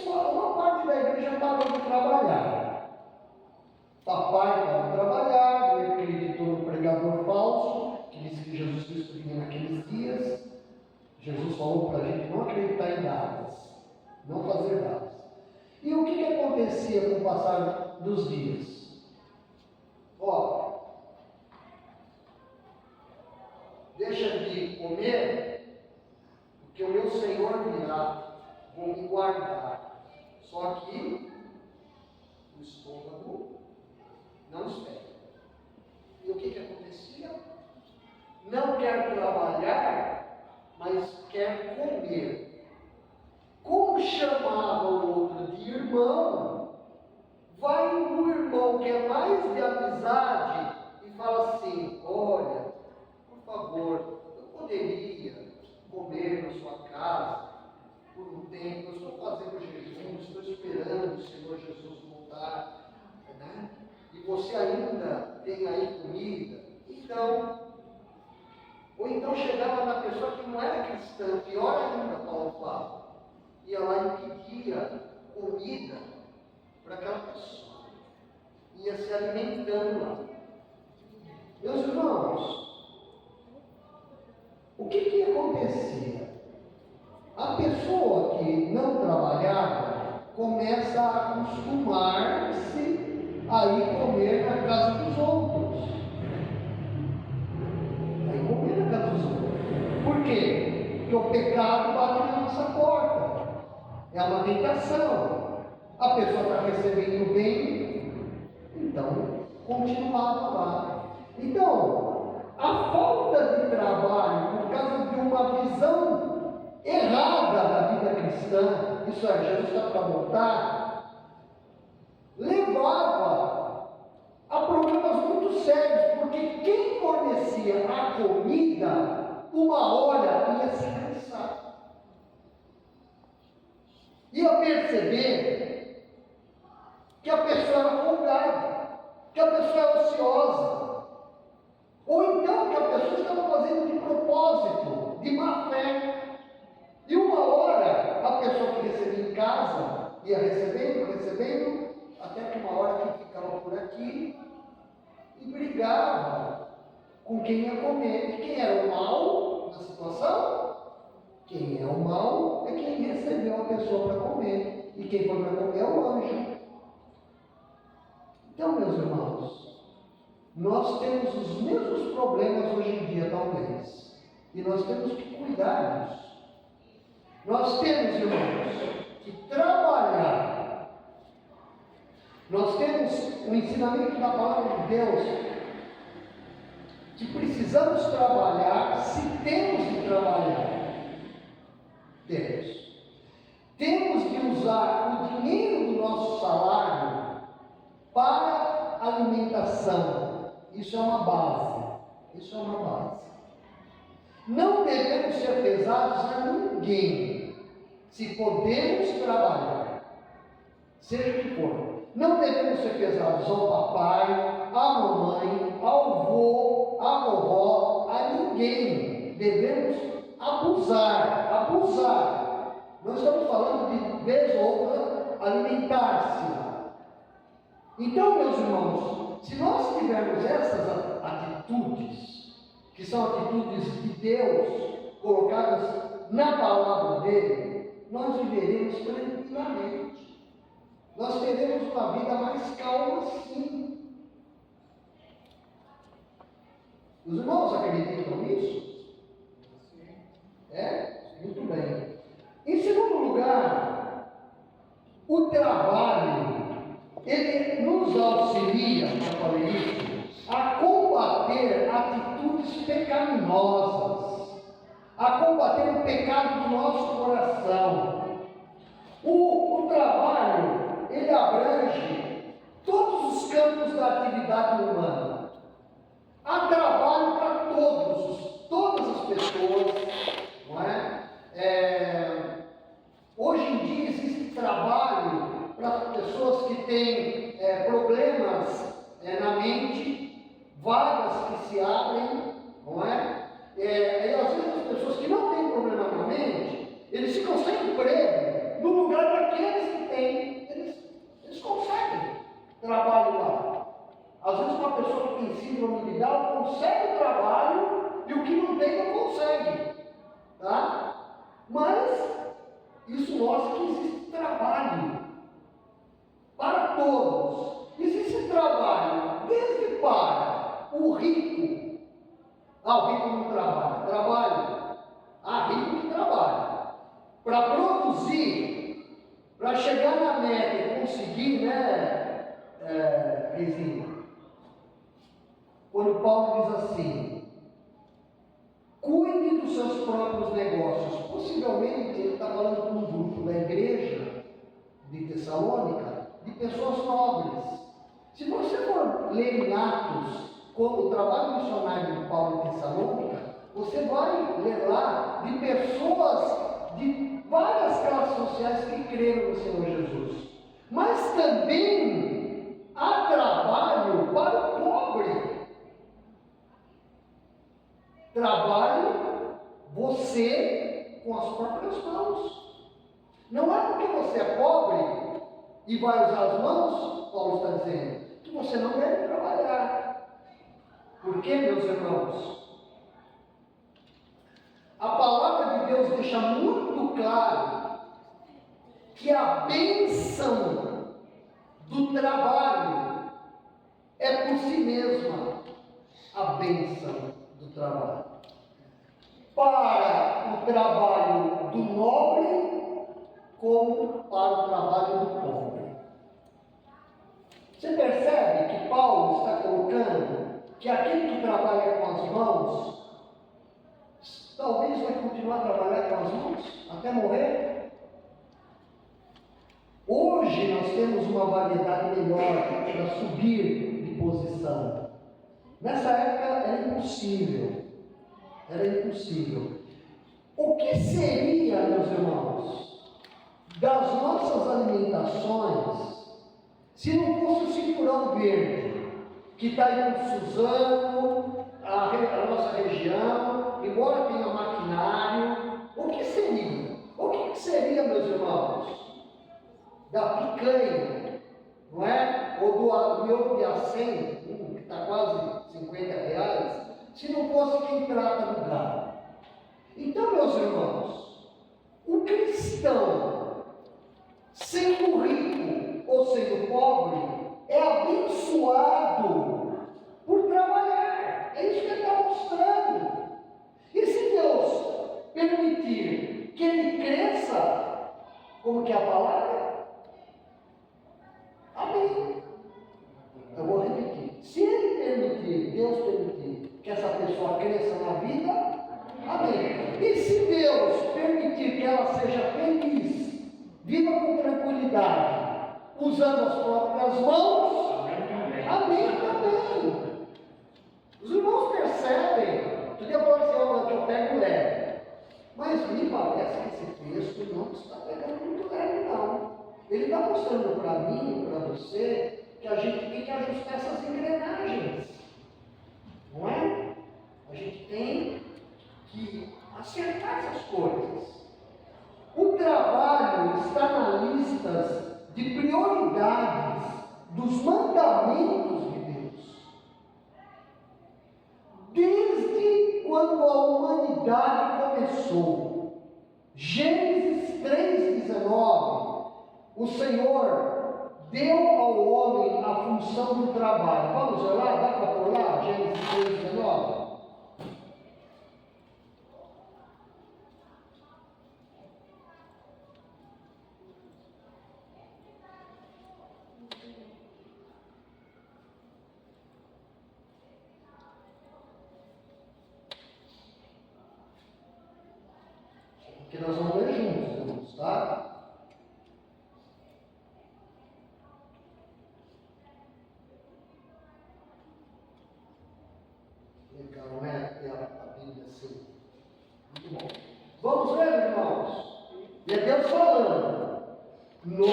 Uma parte da igreja parou de trabalhar. Papai parou de trabalhar, ele acreditou no pregador falso, que disse que Jesus Cristo vinha naqueles dias. Jesus falou para a gente não acreditar em datas, não fazer datas. E o que acontecia com o passar dos dias? Ó, deixa de comer, porque o meu Senhor virá, vou me guardar. Só que o estômago não espera. E o que acontecia? Não quer trabalhar, mas quer comer. Como chamava o outro de irmão, vai no cristã, pior ainda, Paulo fala, ia lá e pedia comida para aquela pessoa. Ia se alimentando lá. Meus irmãos, o que acontecia? A pessoa que não trabalhava começa a acostumar-se a ir comer na casa dos outros. Aí comer na casa dos outros. Por quê? Porque o pecado bate na nossa porta. É uma tentação. A pessoa está recebendo bem, então continuava lá. Então, a falta de trabalho por causa de uma visão errada da vida cristã, isso é, Jesus está para voltar, levava a problemas muito sérios, porque quem fornecia a comida, uma hora ia se cansar, ia perceber que a pessoa era folgada, que a pessoa era ociosa, ou então que a pessoa estava fazendo de propósito, de má fé. E uma hora a pessoa que recebia em casa ia recebendo, até que uma hora que ficava por aqui e brigava com quem ia comer. E quem era o mal na situação? Quem é o mal é quem recebeu a pessoa para comer. E quem foi para comer é o anjo. Então, meus irmãos, nós temos os mesmos problemas hoje em dia, talvez. E nós temos que cuidar disso. Nós temos, irmãos, que trabalhar. Nós temos o ensinamento da palavra de Deus que precisamos trabalhar se temos de trabalhar. Temos de usar o dinheiro do nosso salário para alimentação. Isso é uma base. Não devemos ser pesados a ninguém, se podemos trabalhar, seja o que for. Não devemos ser pesados ao papai, à mamãe, ao avô, à vovó, a ninguém. Devemos abusar. Não estamos falando de vez ou outra alimentar-se. Então, meus irmãos, se nós tivermos essas atitudes, que são atitudes de Deus, colocadas na palavra dele, nós viveremos tranquilamente. Nós teremos uma vida mais calma, sim. Os irmãos acreditam nisso? É? Muito bem. Em segundo lugar, o trabalho, ele nos auxilia, já falei isso, a combater atitudes pecaminosas, a combater o pecado do nosso coração. O trabalho, ele abrange todos os campos da atividade humana. Há trabalho para todas as pessoas, não é? Hoje em dia existe trabalho para pessoas que têm problemas na mente, vagas que se abrem, não é? E às vezes as pessoas que não têm problema na mente, eles ficam sem emprego no lugar daqueles que têm, eles conseguem trabalho lá. Às vezes uma pessoa que tem síndrome de Down consegue o trabalho e o que não tem não consegue, tá? Mas isso mostra que existe trabalho para todos. Existe trabalho desde para o rico. O rico não trabalha. Há rico que trabalha. Para produzir, para chegar na meta e conseguir, né, Rizinho? Quando Paulo diz assim, cuide dos seus próprios negócios. Possivelmente ele está falando com um grupo da igreja de Tessalônica, de pessoas nobres. Se você for ler em Atos, como o trabalho missionário de Paulo em Tessalônica, você vai ler lá de pessoas de várias classes sociais que creram no Senhor Jesus. Mas também há trabalho para o pobre. Trabalho você com as próprias mãos. Não é porque você é pobre e vai usar as mãos, Paulo está dizendo, que você não deve trabalhar. Por quê, meus irmãos? A palavra de Deus deixa muito claro que a bênção do trabalho é por si mesma a bênção do trabalho. Para o trabalho do nobre, como para o trabalho do pobre. Você percebe que Paulo está colocando que aquele que trabalha com as mãos, talvez vai continuar a trabalhar com as mãos até morrer? Hoje nós temos uma variedade melhor para subir de posição. Nessa época era impossível. Era impossível. O que seria, meus irmãos, das nossas alimentações se não fosse o cinturão verde que está aí com Suzano, a nossa região, embora tenha maquinário? O que seria? O que seria, meus irmãos, da picanha, não é? Ou do meu piacém, que está quase R$50, se não fosse quem trata do gado? Então, meus irmãos, o cristão, sendo rico ou sendo pobre, é abençoado por trabalhar. É isso que ele está mostrando. E se Deus permitir que ele cresça, como que é a palavra? Amém. Eu vou repetir. Se ele permitir, Deus permitir que essa pessoa cresça na vida, amém. E se Deus permitir que ela seja feliz, viva com tranquilidade, usando as próprias mãos, amém também. Os irmãos percebem, tu dia falou assim, que eu pego leve, mas me parece que esse texto não está pegando muito leve, não. Ele está mostrando para mim e para você que a gente tem que ajustar essas engrenagens, não é? A gente tem que acertar essas coisas. O trabalho está na lista de prioridades dos mandamentos de Deus. Desde quando a humanidade começou, Gênesis 3,19, o Senhor deu ao homem a função do trabalho. Vamos olhar? Dá para pôr lá? Gênesis 3,19. Que nós vamos ler juntos, irmãos, tá? Legal, não é? Ter a Bíblia assim. Muito bom. Vamos ver, irmãos? E é Deus falando: no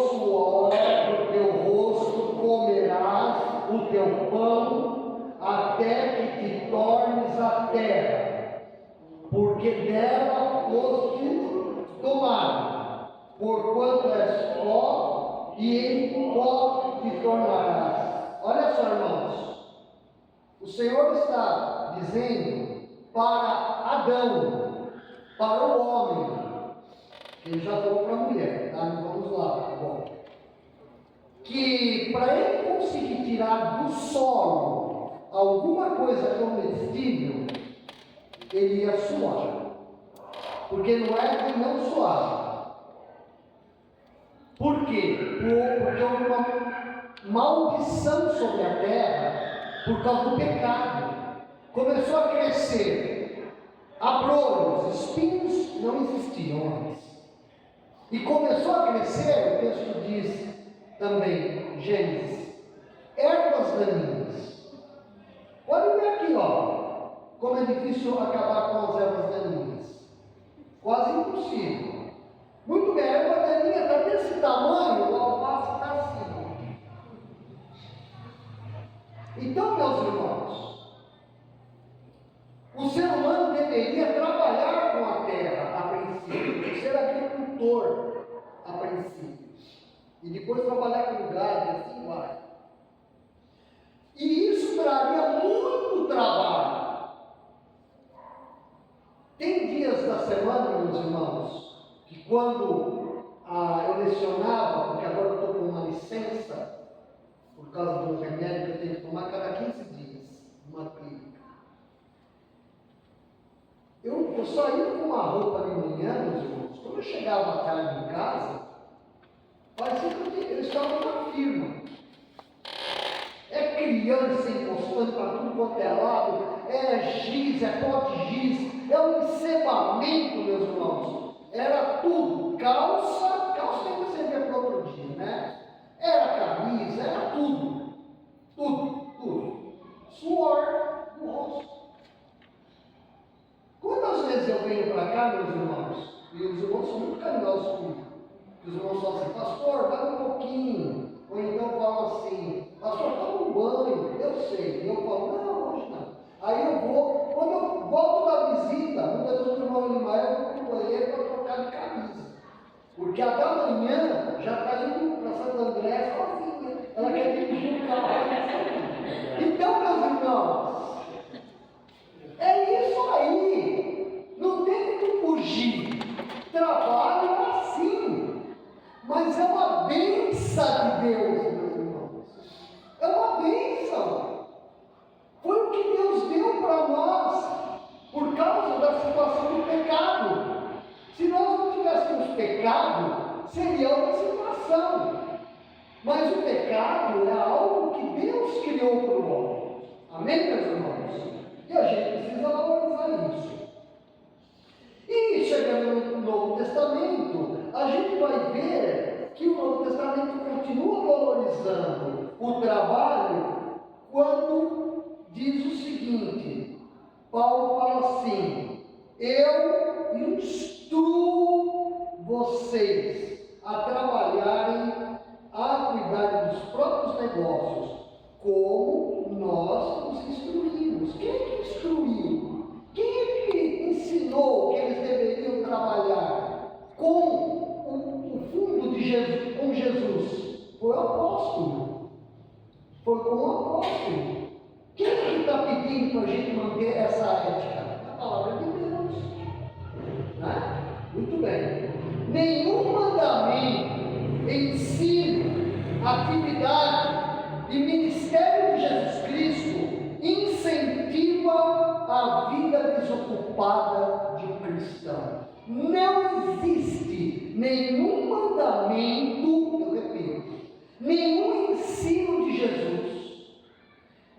suor do teu rosto comerás o teu pão, até que te tornes a terra, porque dela foste tomado, porquanto és pó, e em pó te tornarás. Olha só, irmãos, o Senhor está dizendo para Adão, para o homem, ele já falou para a mulher, tá? Vamos lá, tá bom? Que para ele conseguir tirar do solo alguma coisa comestível, ele ia suar. Porque não é que não suava. Por quê? Porque houve uma maldição sobre a terra por causa do pecado. Começou a crescer abrolhos, espinhos não existiam antes. E começou a crescer, o texto diz também, Gênesis, ervas daninhas. Pode ver aqui, ó, como é difícil acabar com as ervas daninhas. Quase impossível. Muito bem, a erva daninha está desse tamanho, o alface está assim. Então, meus irmãos, o ser humano deveria trabalhar com a terra a e depois trabalhar com o gado, e assim vai. E isso traria muito trabalho. Tem dias da semana, meus irmãos, que quando eu lecionava, porque agora eu estou com uma licença, por causa do remédio que eu tenho que tomar cada 15 dias, numa clínica. Eu saía com uma roupa de manhã, meus irmãos, quando eu chegava à tarde em casa, parecia que eu estava numa firma. É criança encostando para tudo quanto é lado, é giz, é pó de giz, é um encebamento, meus irmãos. Era tudo, calça tem que servir para outro dia, né? Era camisa, era tudo. Suor no rosto. Quantas vezes eu venho para cá, meus irmãos, e os irmãos são muito carinhosos comigo. Os irmãos falam assim, pastor, dá um pouquinho. Ou então falam assim, pastor, toma um banho. Eu sei. E eu falo, não, hoje não. Aí eu vou, quando eu volto da visita, muitas vezes o irmão Limael, eu vou para o banheiro para trocar de camisa. Porque a da manhã já está indo para Santo André sozinha. Ela quer dirigir o carro. Então, meus irmãos, é isso aí. Não tem que fugir. Trabalho é assim. Mas é uma bênção de Deus, meus irmãos. É uma bênção. Foi o que Deus deu para nós por causa da situação do pecado. Se nós não tivéssemos pecado, seria outra situação. Mas o pecado é algo que Deus criou para o homem. Amém, meus irmãos? E a gente precisa valorizar isso. E chegando no Novo Testamento, a gente vai ver que o Novo Testamento continua valorizando o trabalho quando diz o seguinte: Paulo fala assim, eu instruo vocês a trabalharem, a cuidarem dos próprios negócios, como nós os instruímos. Quem é que instruiu? Quem é que ensinou que eles deveriam trabalhar com o fundo de Jesus, com Jesus? Foi o apóstolo. Foi com o apóstolo. Quem é que está pedindo para a gente manter essa ética? A palavra de Deus. Né? Muito bem. Nenhum mandamento, ensino, atividade e ministério de Jesus Cristo incentiva a vida desocupada de um cristão. Não existe nenhum mandamento, eu repito, nenhum ensino de Jesus,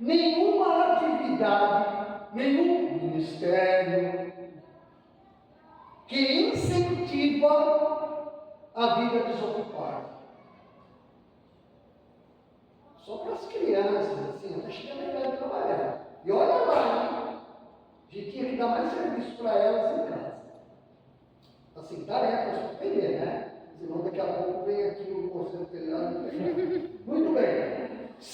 nenhuma atividade, nenhum ministério que incentiva a vida desocupada. Só para as crianças, assim, até chegar na idade de trabalhar. E olha lá, hein? A gente tinha que dar mais serviço para elas em casa. Assim, tarefas para aprender, né? Senão daqui a pouco vem aqui o conselho telhado. Muito bem. 2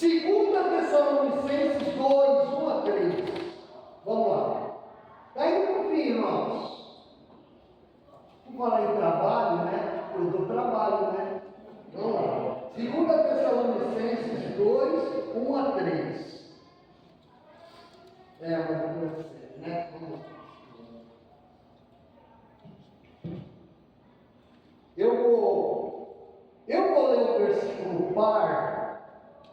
Tessalonicenses 2, 1 a 3. Vamos lá. Está indo para o fim, irmãos. Por falar em trabalho, né? Eu dou trabalho, né? Vamos lá. 2 Tessalonicenses 2, 1 a 3. Mas eu vou dizer, né? Vamos lá. Eu vou ler o versículo par.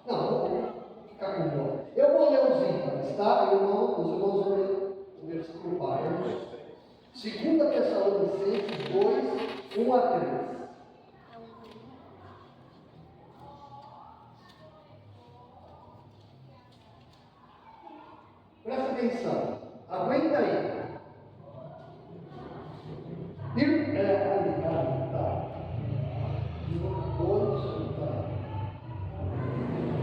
Não, vou ficar com dó. Eu vou ler os ímpares, tá? Os irmãos vão ler o versículo par. 2 Tessalonicenses 2, 1 a 3. Presta atenção. Aguenta aí.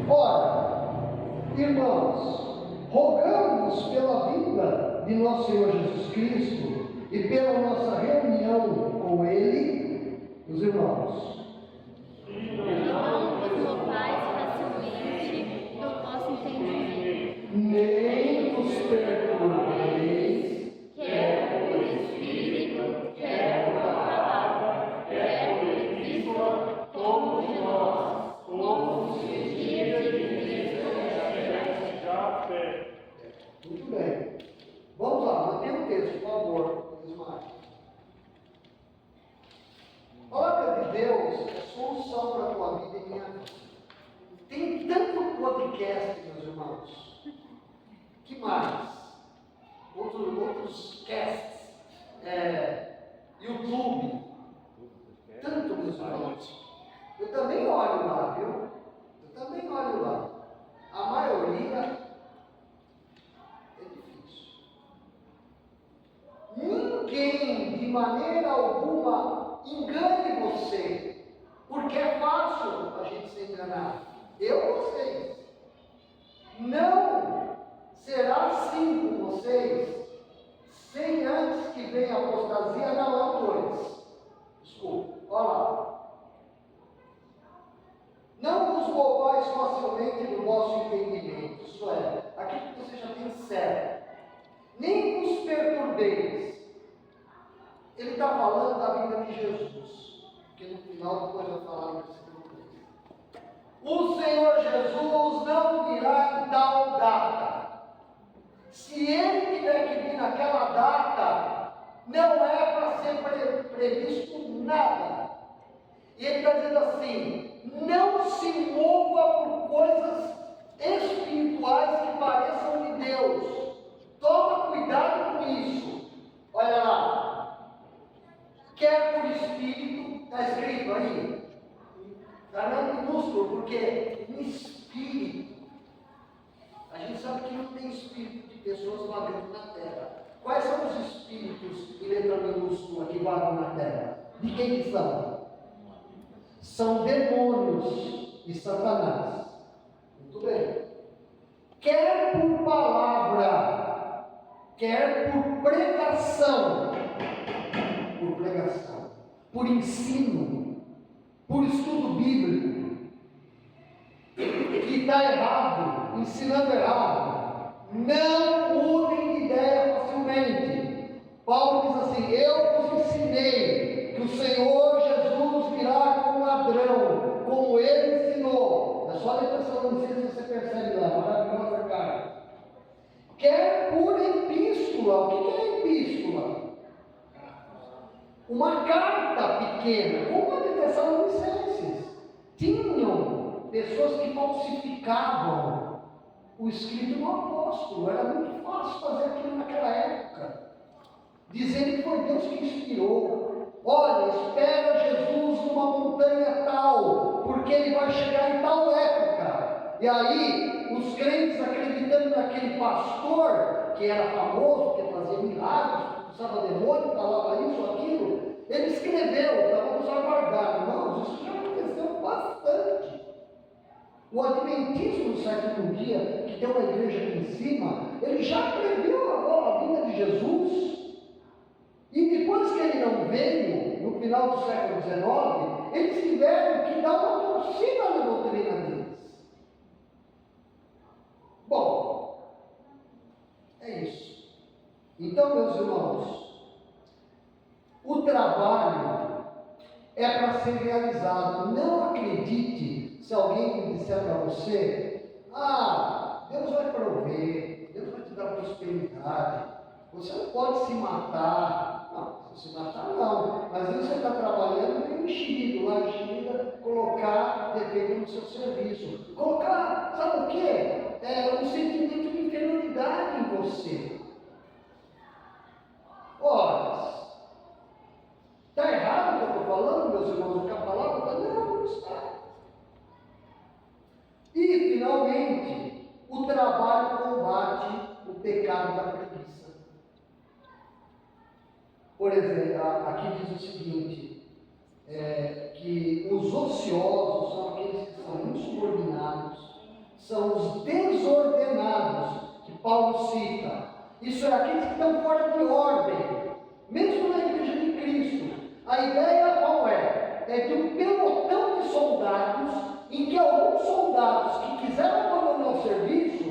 Ora, irmãos, rogamos pela vinda de nosso Senhor Jesus Cristo e pela nossa reunião com Ele, os irmãos. Não vos louvais facilmente do vosso entendimento, Nem vos perturbeis, quer por espírito, quer por palavra, quer por epístola, como de nós Deus é solução para a tua vida e minha vida. Tem tanto podcast, meus irmãos. Que mais? Outros casts, YouTube. Tanto, meus irmãos. Eu também olho lá, viu? Eu também olho lá. A maioria é difícil. Ninguém, de maneira alguma, engane você. Porque é fácil a gente se enganar. Vocês. Não será assim com vocês, sem antes que venha a apostasia, não, autores. Desculpa, olha lá. Não vos movais facilmente do vosso entendimento, isto é, aquilo que você já tem certo. Nem vos perturbeis. Ele está falando da vinda de Jesus, que no final depois vai falar no versículo 3. O Senhor Jesus não virá em tal data. Se ele tiver que vir naquela data, não é para ser previsto nada. E ele está dizendo assim: não se mova por coisas espirituais que pareçam de Deus. Toma cuidado com isso. Olha lá. Quer por espírito, está escrito aí. Está não minúsculo, porque em espírito. A gente sabe que não tem espírito de pessoas vagando na terra. Quais são os espíritos em letra minúscula que vagam na terra? De quem que são? São demônios e Satanás. Muito bem. Quer por palavra, quer por pregação, por ensino, por estudo bíblico, que está errado, ensinando errado, não mudem de ideia facilmente. Paulo diz assim: eu vos ensinei que o Senhor Jesus virá como ladrão, como ele ensinou. É só ler Tessalonicenses, você percebe lá, maravilhosa carta. Quer por epístola. O que é epístola? Uma carta pequena, como a de Tessalonicenses. Tinham pessoas que falsificavam o escrito do apóstolo. Era muito fácil fazer aquilo naquela época, dizendo que foi Deus que inspirou. Olha, espera Jesus numa montanha tal, porque ele vai chegar em tal época. E aí, os crentes acreditando naquele pastor, que era famoso, que fazia milagres, expulsava demônio, falava isso, aquilo, ele escreveu, então vamos aguardar. Irmãos, isso já aconteceu bastante. O Adventismo do sétimo dia, que tem uma igreja aqui em cima, ele já previu a vinda de Jesus. E depois que ele não veio, no final do século XIX, eles tiveram que dar uma torcida na doutrina deles. Bom, é isso. Então, meus irmãos, o trabalho é para ser realizado. Não acredite se alguém disser para você: Deus vai prover, Deus vai te dar prosperidade, você não pode se matar. Não, se matar não, mas aí você está trabalhando e tem um enxerido lá, colocar defeito no seu serviço, colocar, sabe o que? Um sentimento de inferioridade em você. Ora, está errado o que eu estou falando, meus irmãos, que a palavra não está. E, finalmente, o trabalho combate o pecado da preguiça. Por exemplo, aqui diz o seguinte, que os ociosos são aqueles que são insubordinados, são os desordenados, que Paulo cita. Isso é aqueles que estão fora de ordem, mesmo na igreja de Cristo. A ideia qual é? É de um pelotão de soldados, em que alguns soldados que quiseram abandonar o serviço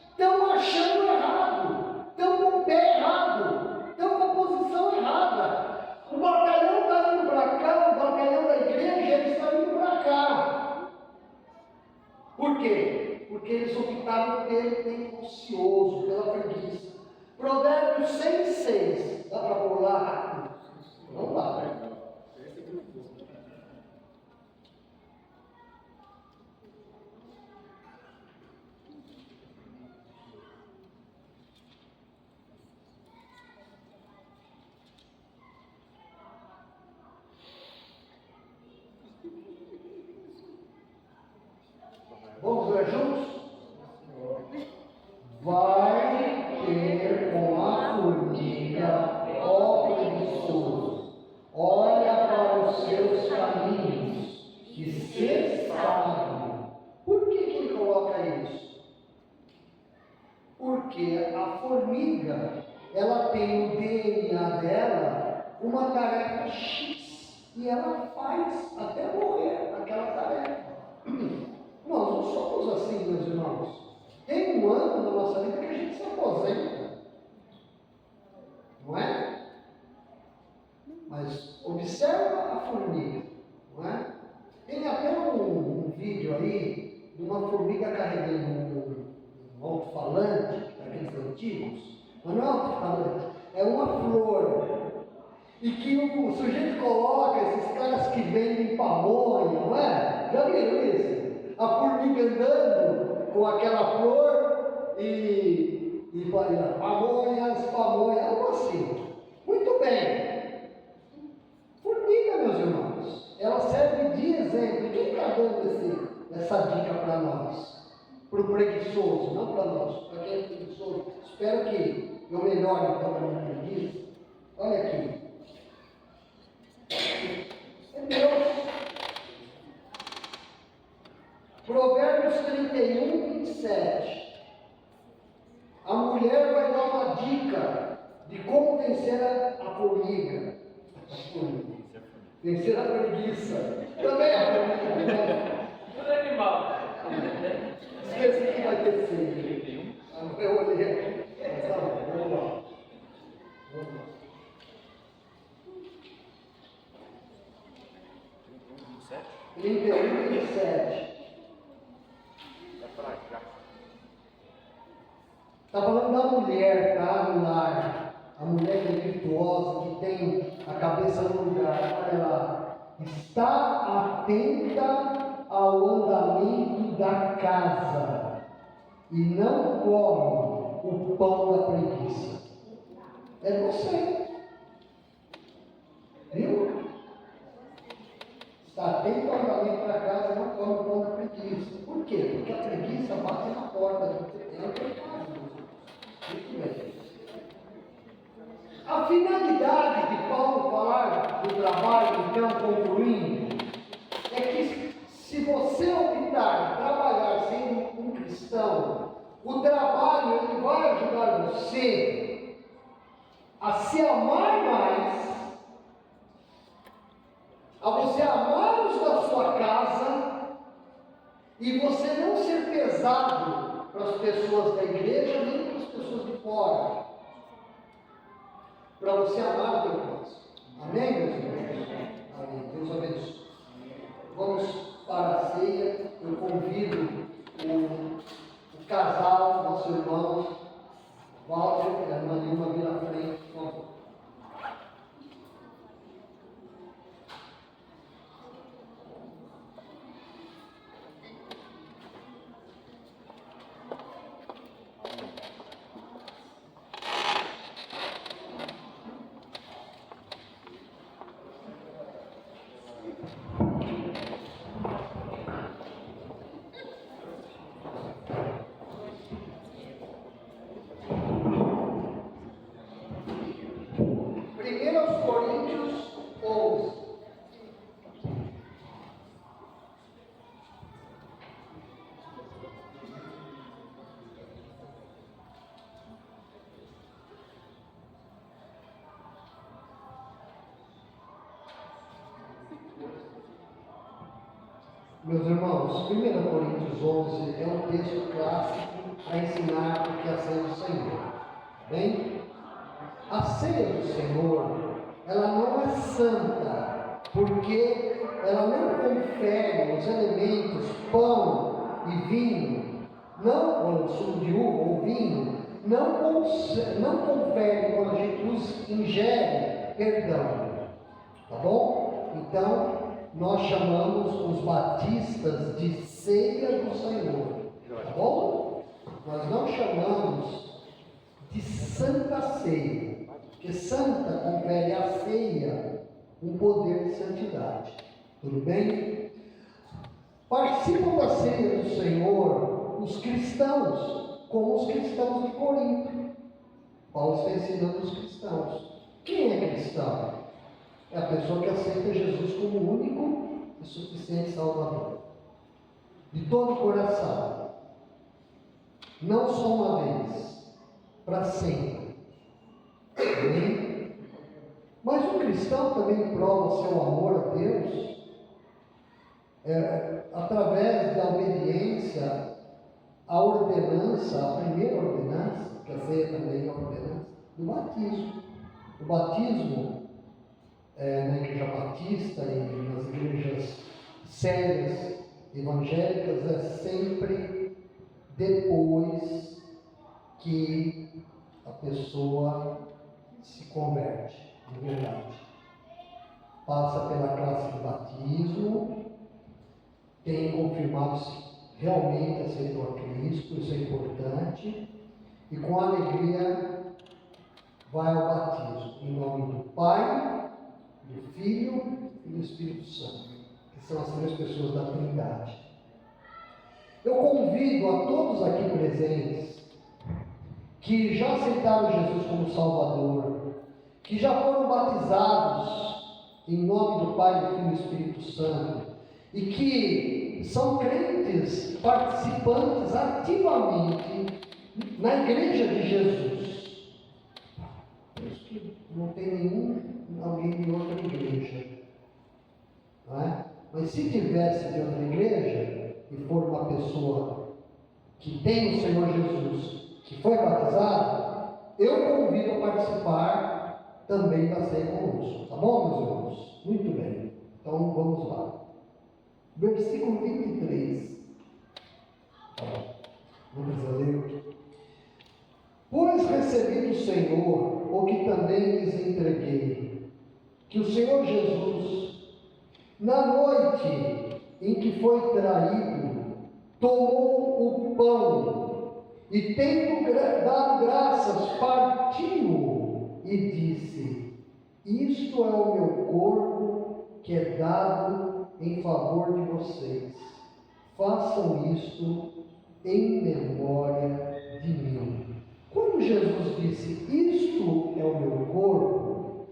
estão achando errado, estão com o pé errado, estão com a posição errada. O batalhão está indo para cá, o batalhão da igreja está indo para cá. Por quê? Porque eles optaram pelo tempo ocioso, pela preguiça. Provérbios 6,6. Dá para pôr lá rápido? Não dá, né? ela tem no DNA dela uma tarefa X e ela faz até morrer aquela tarefa. Nós não somos assim, meus irmãos. Tem um ano na nossa vida que a gente se aposenta, não é? Mas observa a formiga, não é? Tem até um vídeo aí de uma formiga carregando um alto-falante, daqueles antigos, mas não é alto-falante, é uma flor. E que o sujeito coloca esses caras que vendem pamonha, não é? Já viram isso? A formiga andando com aquela flor e pamonhas, algo assim. Muito bem. Formiga, meus irmãos, ela serve de exemplo. Quem está dando essa dica para nós? Para o preguiçoso, não para nós, para quem é preguiçoso. Espero que eu melhore então a minha preguiça. Olha aqui. É Deus. Provérbios 31, 27. A mulher vai dar uma dica de como vencer a formiga. Vencer a preguiça. Também a formiga. Tudo animal. Esqueci que vai ter sempre. Eu olhei. Vamos lá. 31, 27. Está falando da mulher, tá? No lar. A mulher que é virtuosa, que tem a cabeça no lugar. Olha lá. Está atenta ao andamento da casa e não come o pão da preguiça. É você. Viu? Está atento ao andamento da casa e não come o pão da preguiça. Por quê? Porque a preguiça bate na porta do pecado. Muito bem. A finalidade de Paulo falar do trabalho, então, concluindo, é que se você optar trabalhar sendo um cristão, o trabalho ele vai ajudar você a se amar mais, a você amar os da sua casa e você não ser pesado para as pessoas da igreja nem para as pessoas de fora, para você amar o teu próximo. Amém, meus irmãos? Amém. Deus abençoe. Vamos para a ceia. Eu convido o casal, nosso irmão Walter e a irmã Lima vir à frente, por favor. Meus irmãos, 1 Coríntios 11 é um texto clássico para ensinar o que é a ceia do Senhor. Bem, a ceia do Senhor, ela não é santa, porque ela não confere os elementos pão e vinho, não, ou sumo de uva ou vinho, não confere quando a gente os ingere perdão. Tá bom? Então, nós chamamos os batistas de ceia do Senhor, tá bom? Nós não chamamos de santa ceia, porque santa confere à ceia um poder de santidade, tudo bem? Participam da ceia do Senhor os cristãos, como os cristãos de Corinto. Paulo está ensinando os cristãos. Quem é cristão? É a pessoa que aceita Jesus como único e suficiente Salvador. De todo o coração. Não só uma vez, para sempre. Amém? Mas o cristão também prova seu amor a Deus através da obediência à ordenança, a primeira ordenança, que a ceia também é a ordenança, do batismo. O batismo na igreja batista e nas igrejas sérias evangélicas é sempre depois que a pessoa se converte, de verdade. Passa pela classe de batismo, tem confirmado se realmente aceitou a Cristo, isso é importante, e com alegria vai ao batismo, em nome do Pai, do Filho e do Espírito Santo, que são as três pessoas da Trindade. Eu convido a todos aqui presentes que já aceitaram Jesus como Salvador, que já foram batizados em nome do Pai, do Filho e do Espírito Santo, e que são crentes participantes ativamente na Igreja de Jesus. Por isso que não tem alguém de outra igreja. Não é? Mas se tivesse de outra igreja, e for uma pessoa que tem o Senhor Jesus, que foi batizado, eu convido a participar também da ceia conosco. Tá bom, meus irmãos? Muito bem. Então vamos lá. Versículo 23. Vamos ler. Pois recebi do Senhor o que também lhes entreguei, que o Senhor Jesus, na noite em que foi traído, tomou o pão e, tendo dado graças, partiu e disse: isto é o meu corpo que é dado em favor de vocês. Façam isto em memória de mim. Quando Jesus disse: isto é o meu corpo,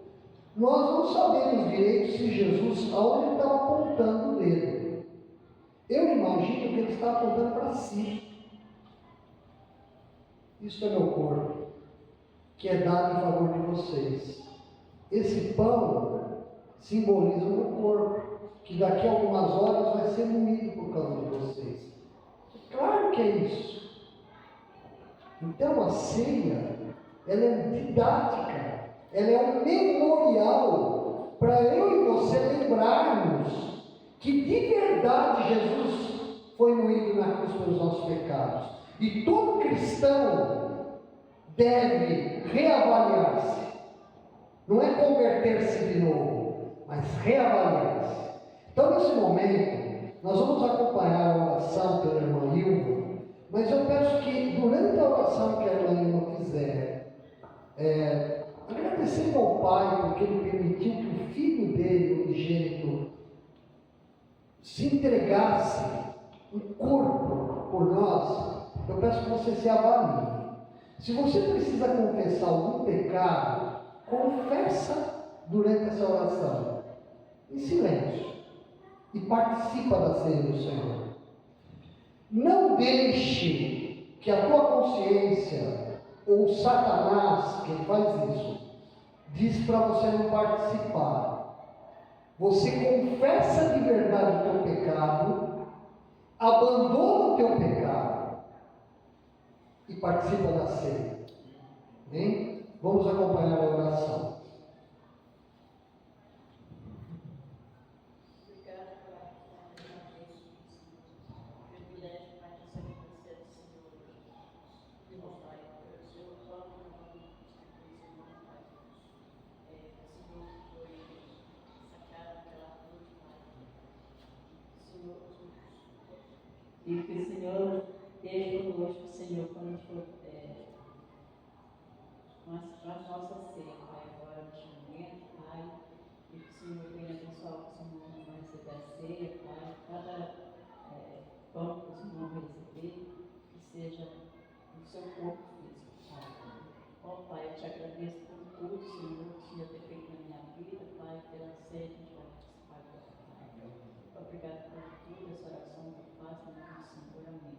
nós não sabemos direito se Jesus, aonde ele estava apontando o dedo. Eu imagino que ele está apontando para si. Isto é meu corpo, que é dado em favor de vocês. Esse pão simboliza o meu corpo, que daqui a algumas horas vai ser moído por causa de vocês. Claro que é isso. Então a ceia, ela é didática, ela é um memorial para eu e você lembrarmos que de verdade Jesus foi moído na cruz pelos nossos pecados. E todo cristão deve reavaliar-se. Não é converter-se de novo, mas reavaliar-se. Então, nesse momento, nós vamos acompanhar a oração pela irmã Ilma, mas eu peço que, durante a oração que a irmã Ilma fizer, agradecendo ao Pai, porque Ele permitiu que o Filho dele, o unigênito, se entregasse um corpo por nós, eu peço que você se avalie. Se você precisa confessar algum pecado, confessa durante essa oração, em silêncio, e participa da ceia do Senhor. Não deixe que a tua consciência, ou Satanás, quem faz isso, diz para você não participar. Você confessa de verdade o teu pecado, abandona o teu pecado e participa da ceia. Amém? Vamos acompanhar a oração. E que o Senhor esteja conosco, Senhor, quando for com as nossas ceias, Pai, agora neste momento, Pai, e que o Senhor venha abençoar o que o Senhor vai receber a ceia, Pai, cada pão que o Senhor vai receber, que seja o seu corpo físico, Pai. Ó Pai, eu te agradeço por tudo, Senhor, que o Senhor tem feito na minha vida, Pai, pela ceia que a gente vai participar agora, Pai. Obrigado por tudo, essa oração que eu faço, em nome do Senhor, amém.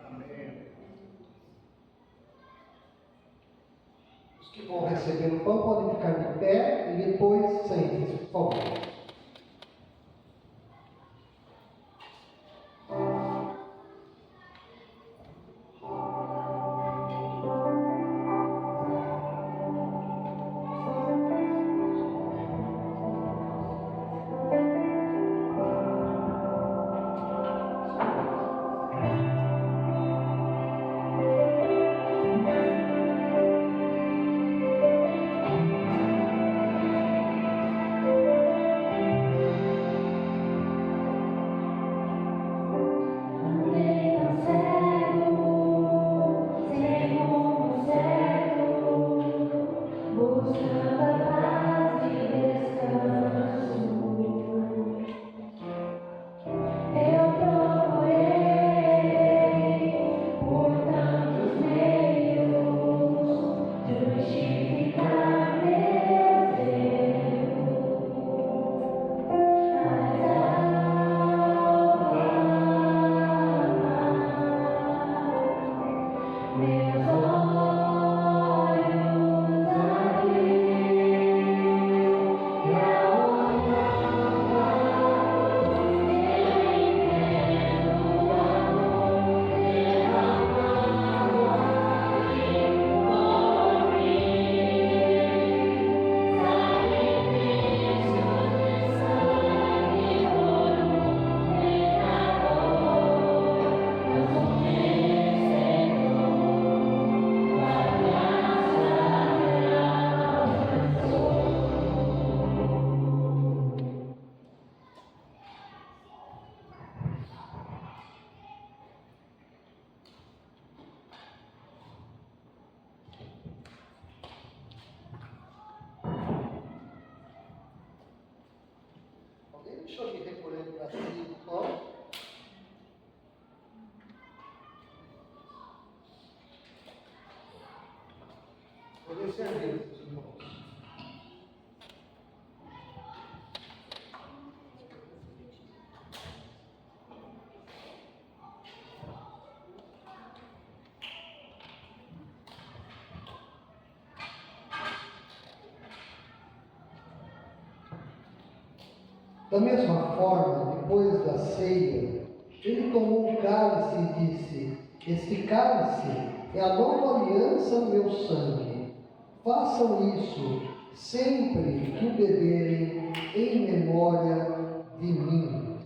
Amém. que vão receber o pão podem ficar de pé e depois sentem-se, por favor. Deixa eu me recolher para si o pão. Poder servir, meus irmãos. Da mesma forma, depois da ceia, ele tomou um cálice e disse: este cálice é a nova aliança no meu sangue. Façam isso sempre que o beberem em memória de mim.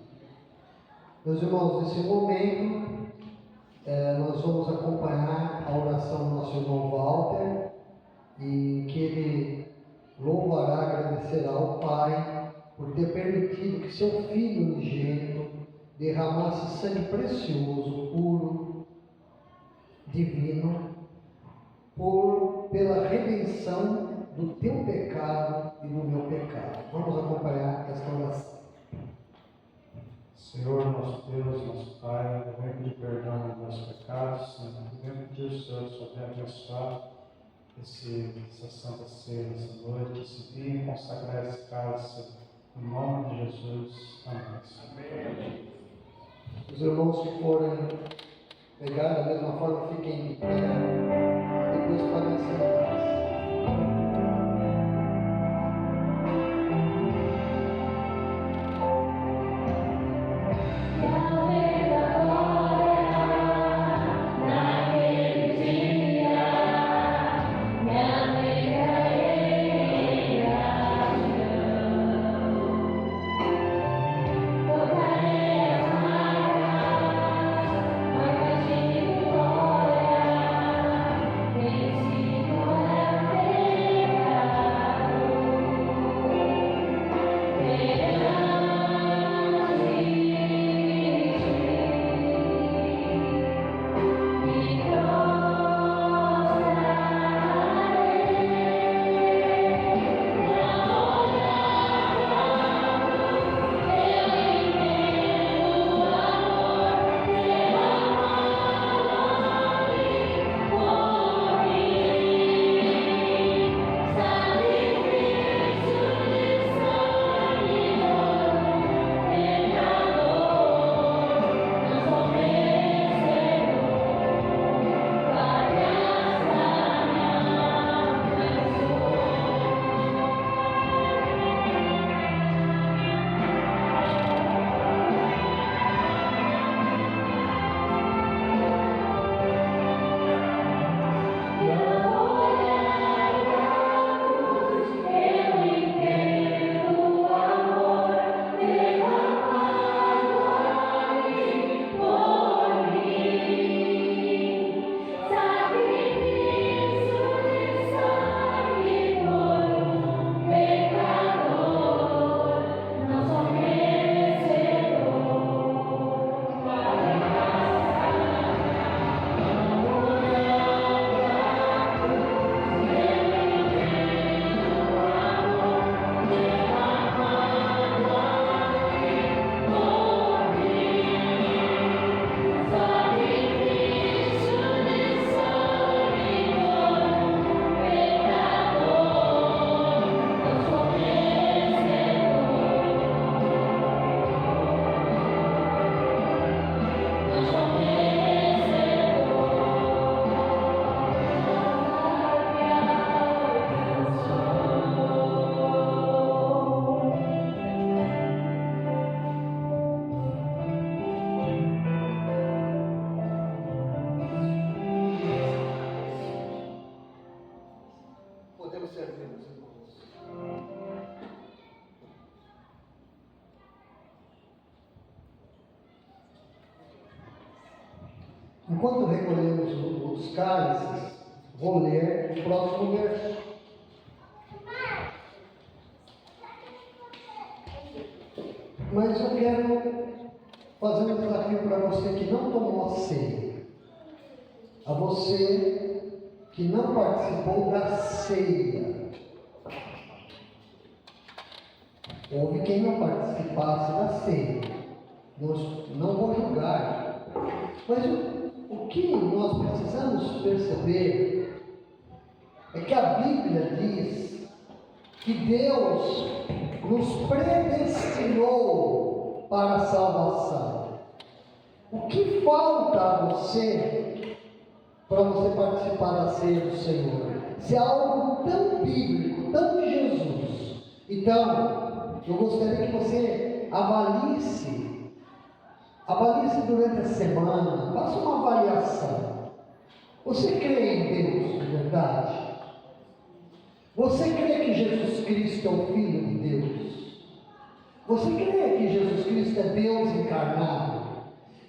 Meus irmãos, nesse momento, nós vamos acompanhar a oração do nosso irmão Walter, e que ele louvará, agradecerá ao Pai por ter permitido que seu Filho unigênito derramasse sangue precioso, puro, divino, pela redenção do teu pecado e do meu pecado. Vamos acompanhar esta oração. Senhor, nosso Deus, nosso Pai, vem pedir perdão dos nossos pecados, vem pedir ao Senhor sobre abençoar essa Santa Ceia, essa noite, esse dia, consagrar esse cálice. Em nome de Jesus, amém. Os irmãos que forem pegar da mesma forma, fiquem de pé, depois podem sentar-se. Glória, Enquanto recolhemos os cálices, vou ler o próximo verso. Mas eu quero fazer um desafio para você que não tomou a ceia, a você que não participou da ceia. Houve quem não participasse da ceia. Não vou julgar. Mas o que nós precisamos perceber é que a Bíblia diz que Deus nos predestinou para a salvação. O que falta a você para você participar da ceia do Senhor? Se é algo tão bíblico, tão de Jesus. Então, eu gostaria que você avalisse durante a semana, faça uma avaliação. Você crê em Deus de verdade? Você crê que Jesus Cristo é o Filho de Deus? Você crê que Jesus Cristo é Deus encarnado?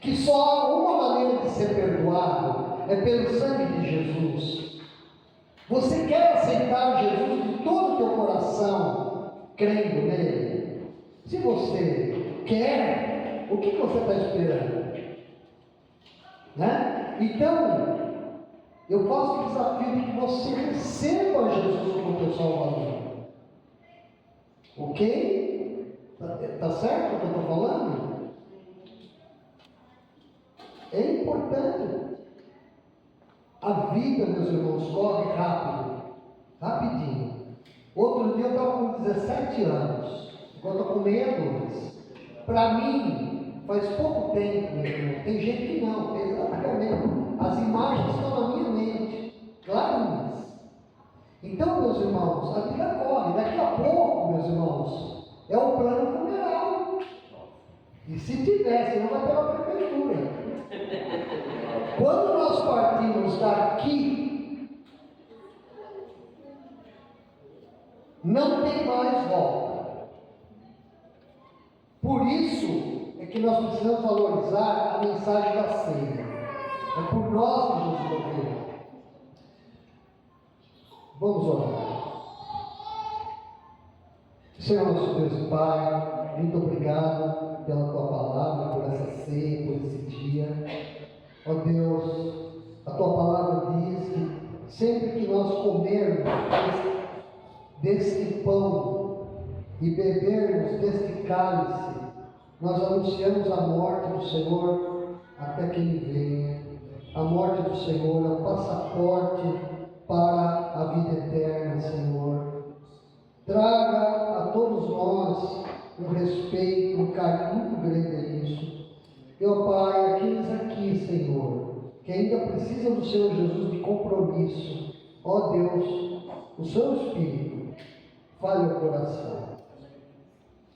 Que só há uma maneira de ser perdoado, é pelo sangue de Jesus? Você quer aceitar Jesus de todo o teu coração, crendo nele? Se você quer, o que você está esperando? Né? Então, eu faço o desafio de que você receba Jesus como teu Salvador. Ok? Tá certo o que eu estou falando? É importante. A vida, meus irmãos, corre rápido. Rapidinho. Outro dia eu estava com 17 anos. Agora estou com 62. Para mim, faz pouco tempo, meu irmão. Tem gente que não, exatamente. As imagens estão na minha mente, clarinhas. Então, meus irmãos, a vida corre. Daqui a pouco, meus irmãos, é o plano funeral. E se tivesse, não vai pela prefeitura. Quando nós partimos daqui, não tem mais volta. Por isso é que nós precisamos valorizar a mensagem da ceia. É por nós que Jesus morreu. Vamos orar. Senhor nosso Deus e Pai, muito obrigado pela Tua palavra, por essa ceia, por esse dia. Ó Deus, a Tua palavra diz que sempre que nós comermos deste pão e bebermos deste cálice, nós anunciamos a morte do Senhor até que Ele venha. A morte do Senhor é o passaporte para a vida eterna, Senhor. Traga a todos nós um respeito, um carinho muito grande a isso. Meu Pai, aqueles aqui, Senhor, que ainda precisam do Senhor Jesus de compromisso, ó Deus, o Seu Espírito, fale o coração.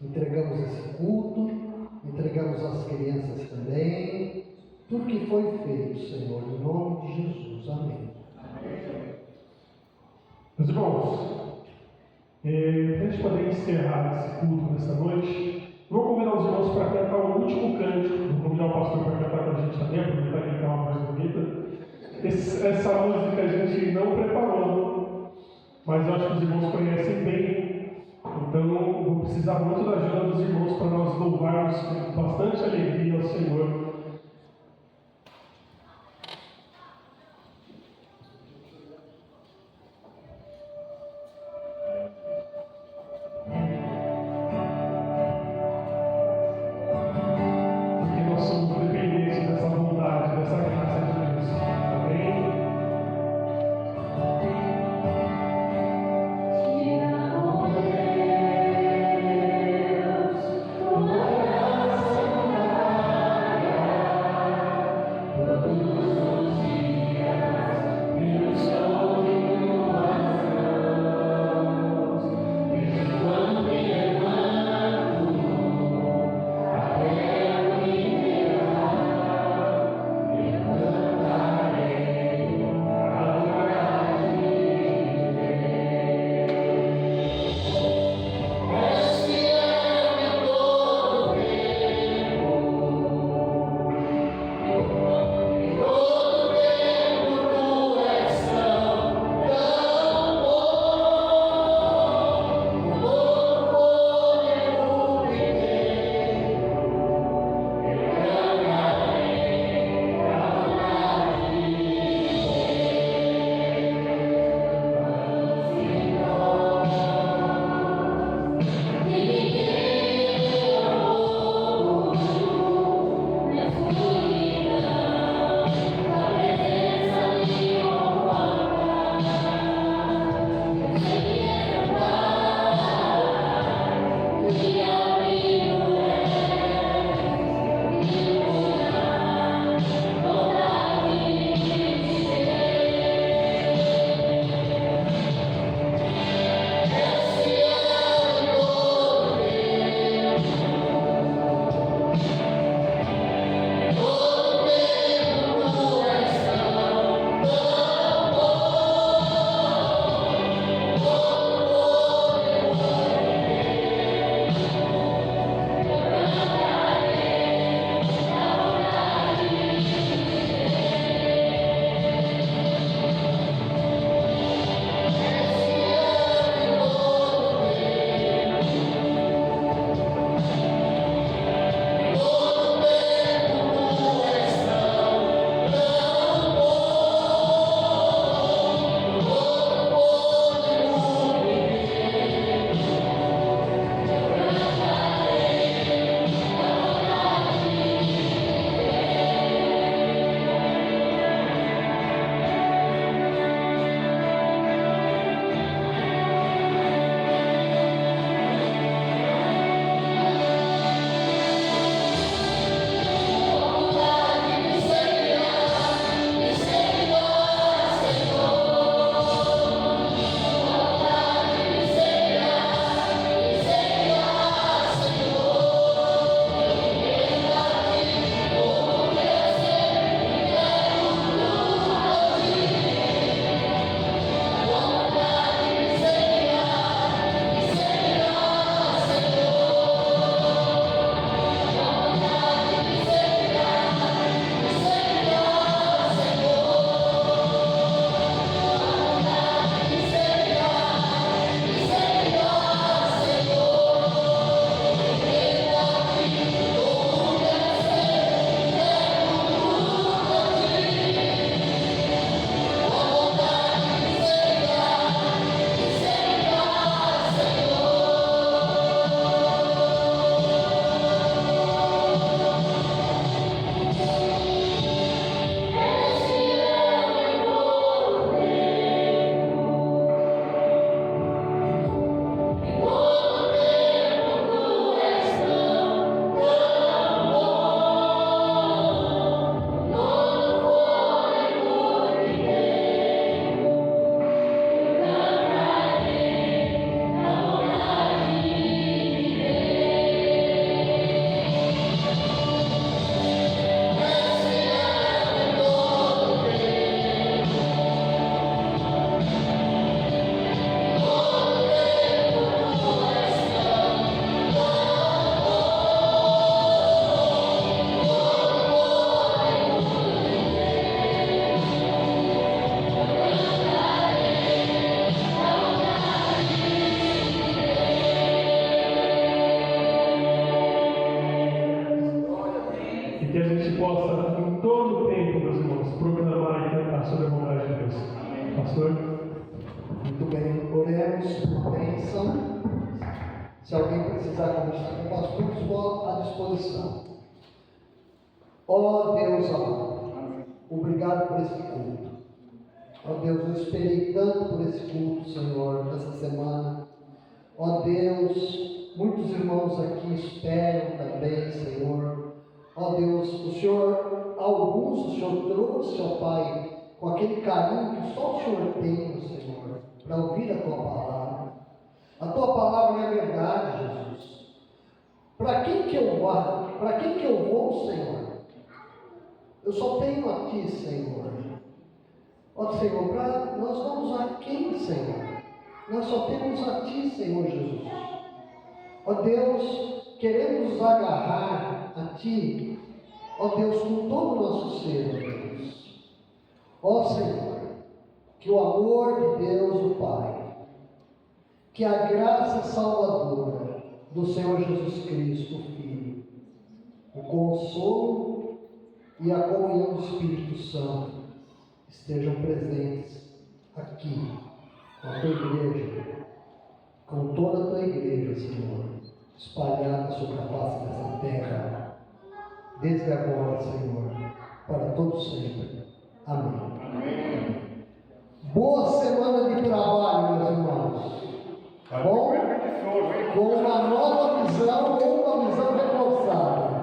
Entregamos esse culto, entregamos as crianças também, tudo que foi feito, Senhor, em nome de Jesus. Amém. Meus irmãos, para a gente poder encerrar esse culto nessa noite, vou convidar os irmãos para cantar o último cântico. Vou convidar o pastor para cantar com a gente também, aproveitar que ele tem uma voz bonita. Essa música a gente não preparou, mas eu acho que os irmãos conhecem bem. Então, vou precisar muito da ajuda dos irmãos para nós louvarmos com bastante alegria ao Senhor. Thank you. que a gente possa, em todo o tempo, meus irmãos, proclamar e cantar sobre a bondade de Deus. Pastor? Muito bem, oremos por bênção. Se alguém precisar conversar com o pastor, estou à disposição. Ó Deus amado, obrigado por esse culto. Ó Deus, eu esperei tanto por esse culto, Senhor, nessa semana. Ó Deus, muitos irmãos aqui esperam também, Senhor. Ó Deus, o Senhor, alguns o Senhor trouxe, ó Pai, com aquele carinho que só o Senhor tem, Senhor, para ouvir a Tua palavra. A Tua palavra é a verdade, Jesus. Para quem que eu vá? Para quem que eu vou, Senhor? Eu só tenho a Ti, Senhor. Ó Senhor, nós vamos a quem, Senhor? Nós só temos a Ti, Senhor Jesus. Ó Deus, queremos nos agarrar a Ti, ó Deus, com todo o nosso ser, ó Deus. Ó Senhor, que o amor de Deus, o Pai, que a graça salvadora do Senhor Jesus Cristo, o Filho, o consolo e a comunhão do Espírito Santo estejam presentes aqui, com a Tua igreja, com toda a Tua igreja, Senhor, espalhada sobre a face dessa terra, desde agora, Senhor, para todo sempre. Amém. Amém. Boa semana de trabalho, meus irmãos. Bom? Com uma nova visão ou uma visão reforçada.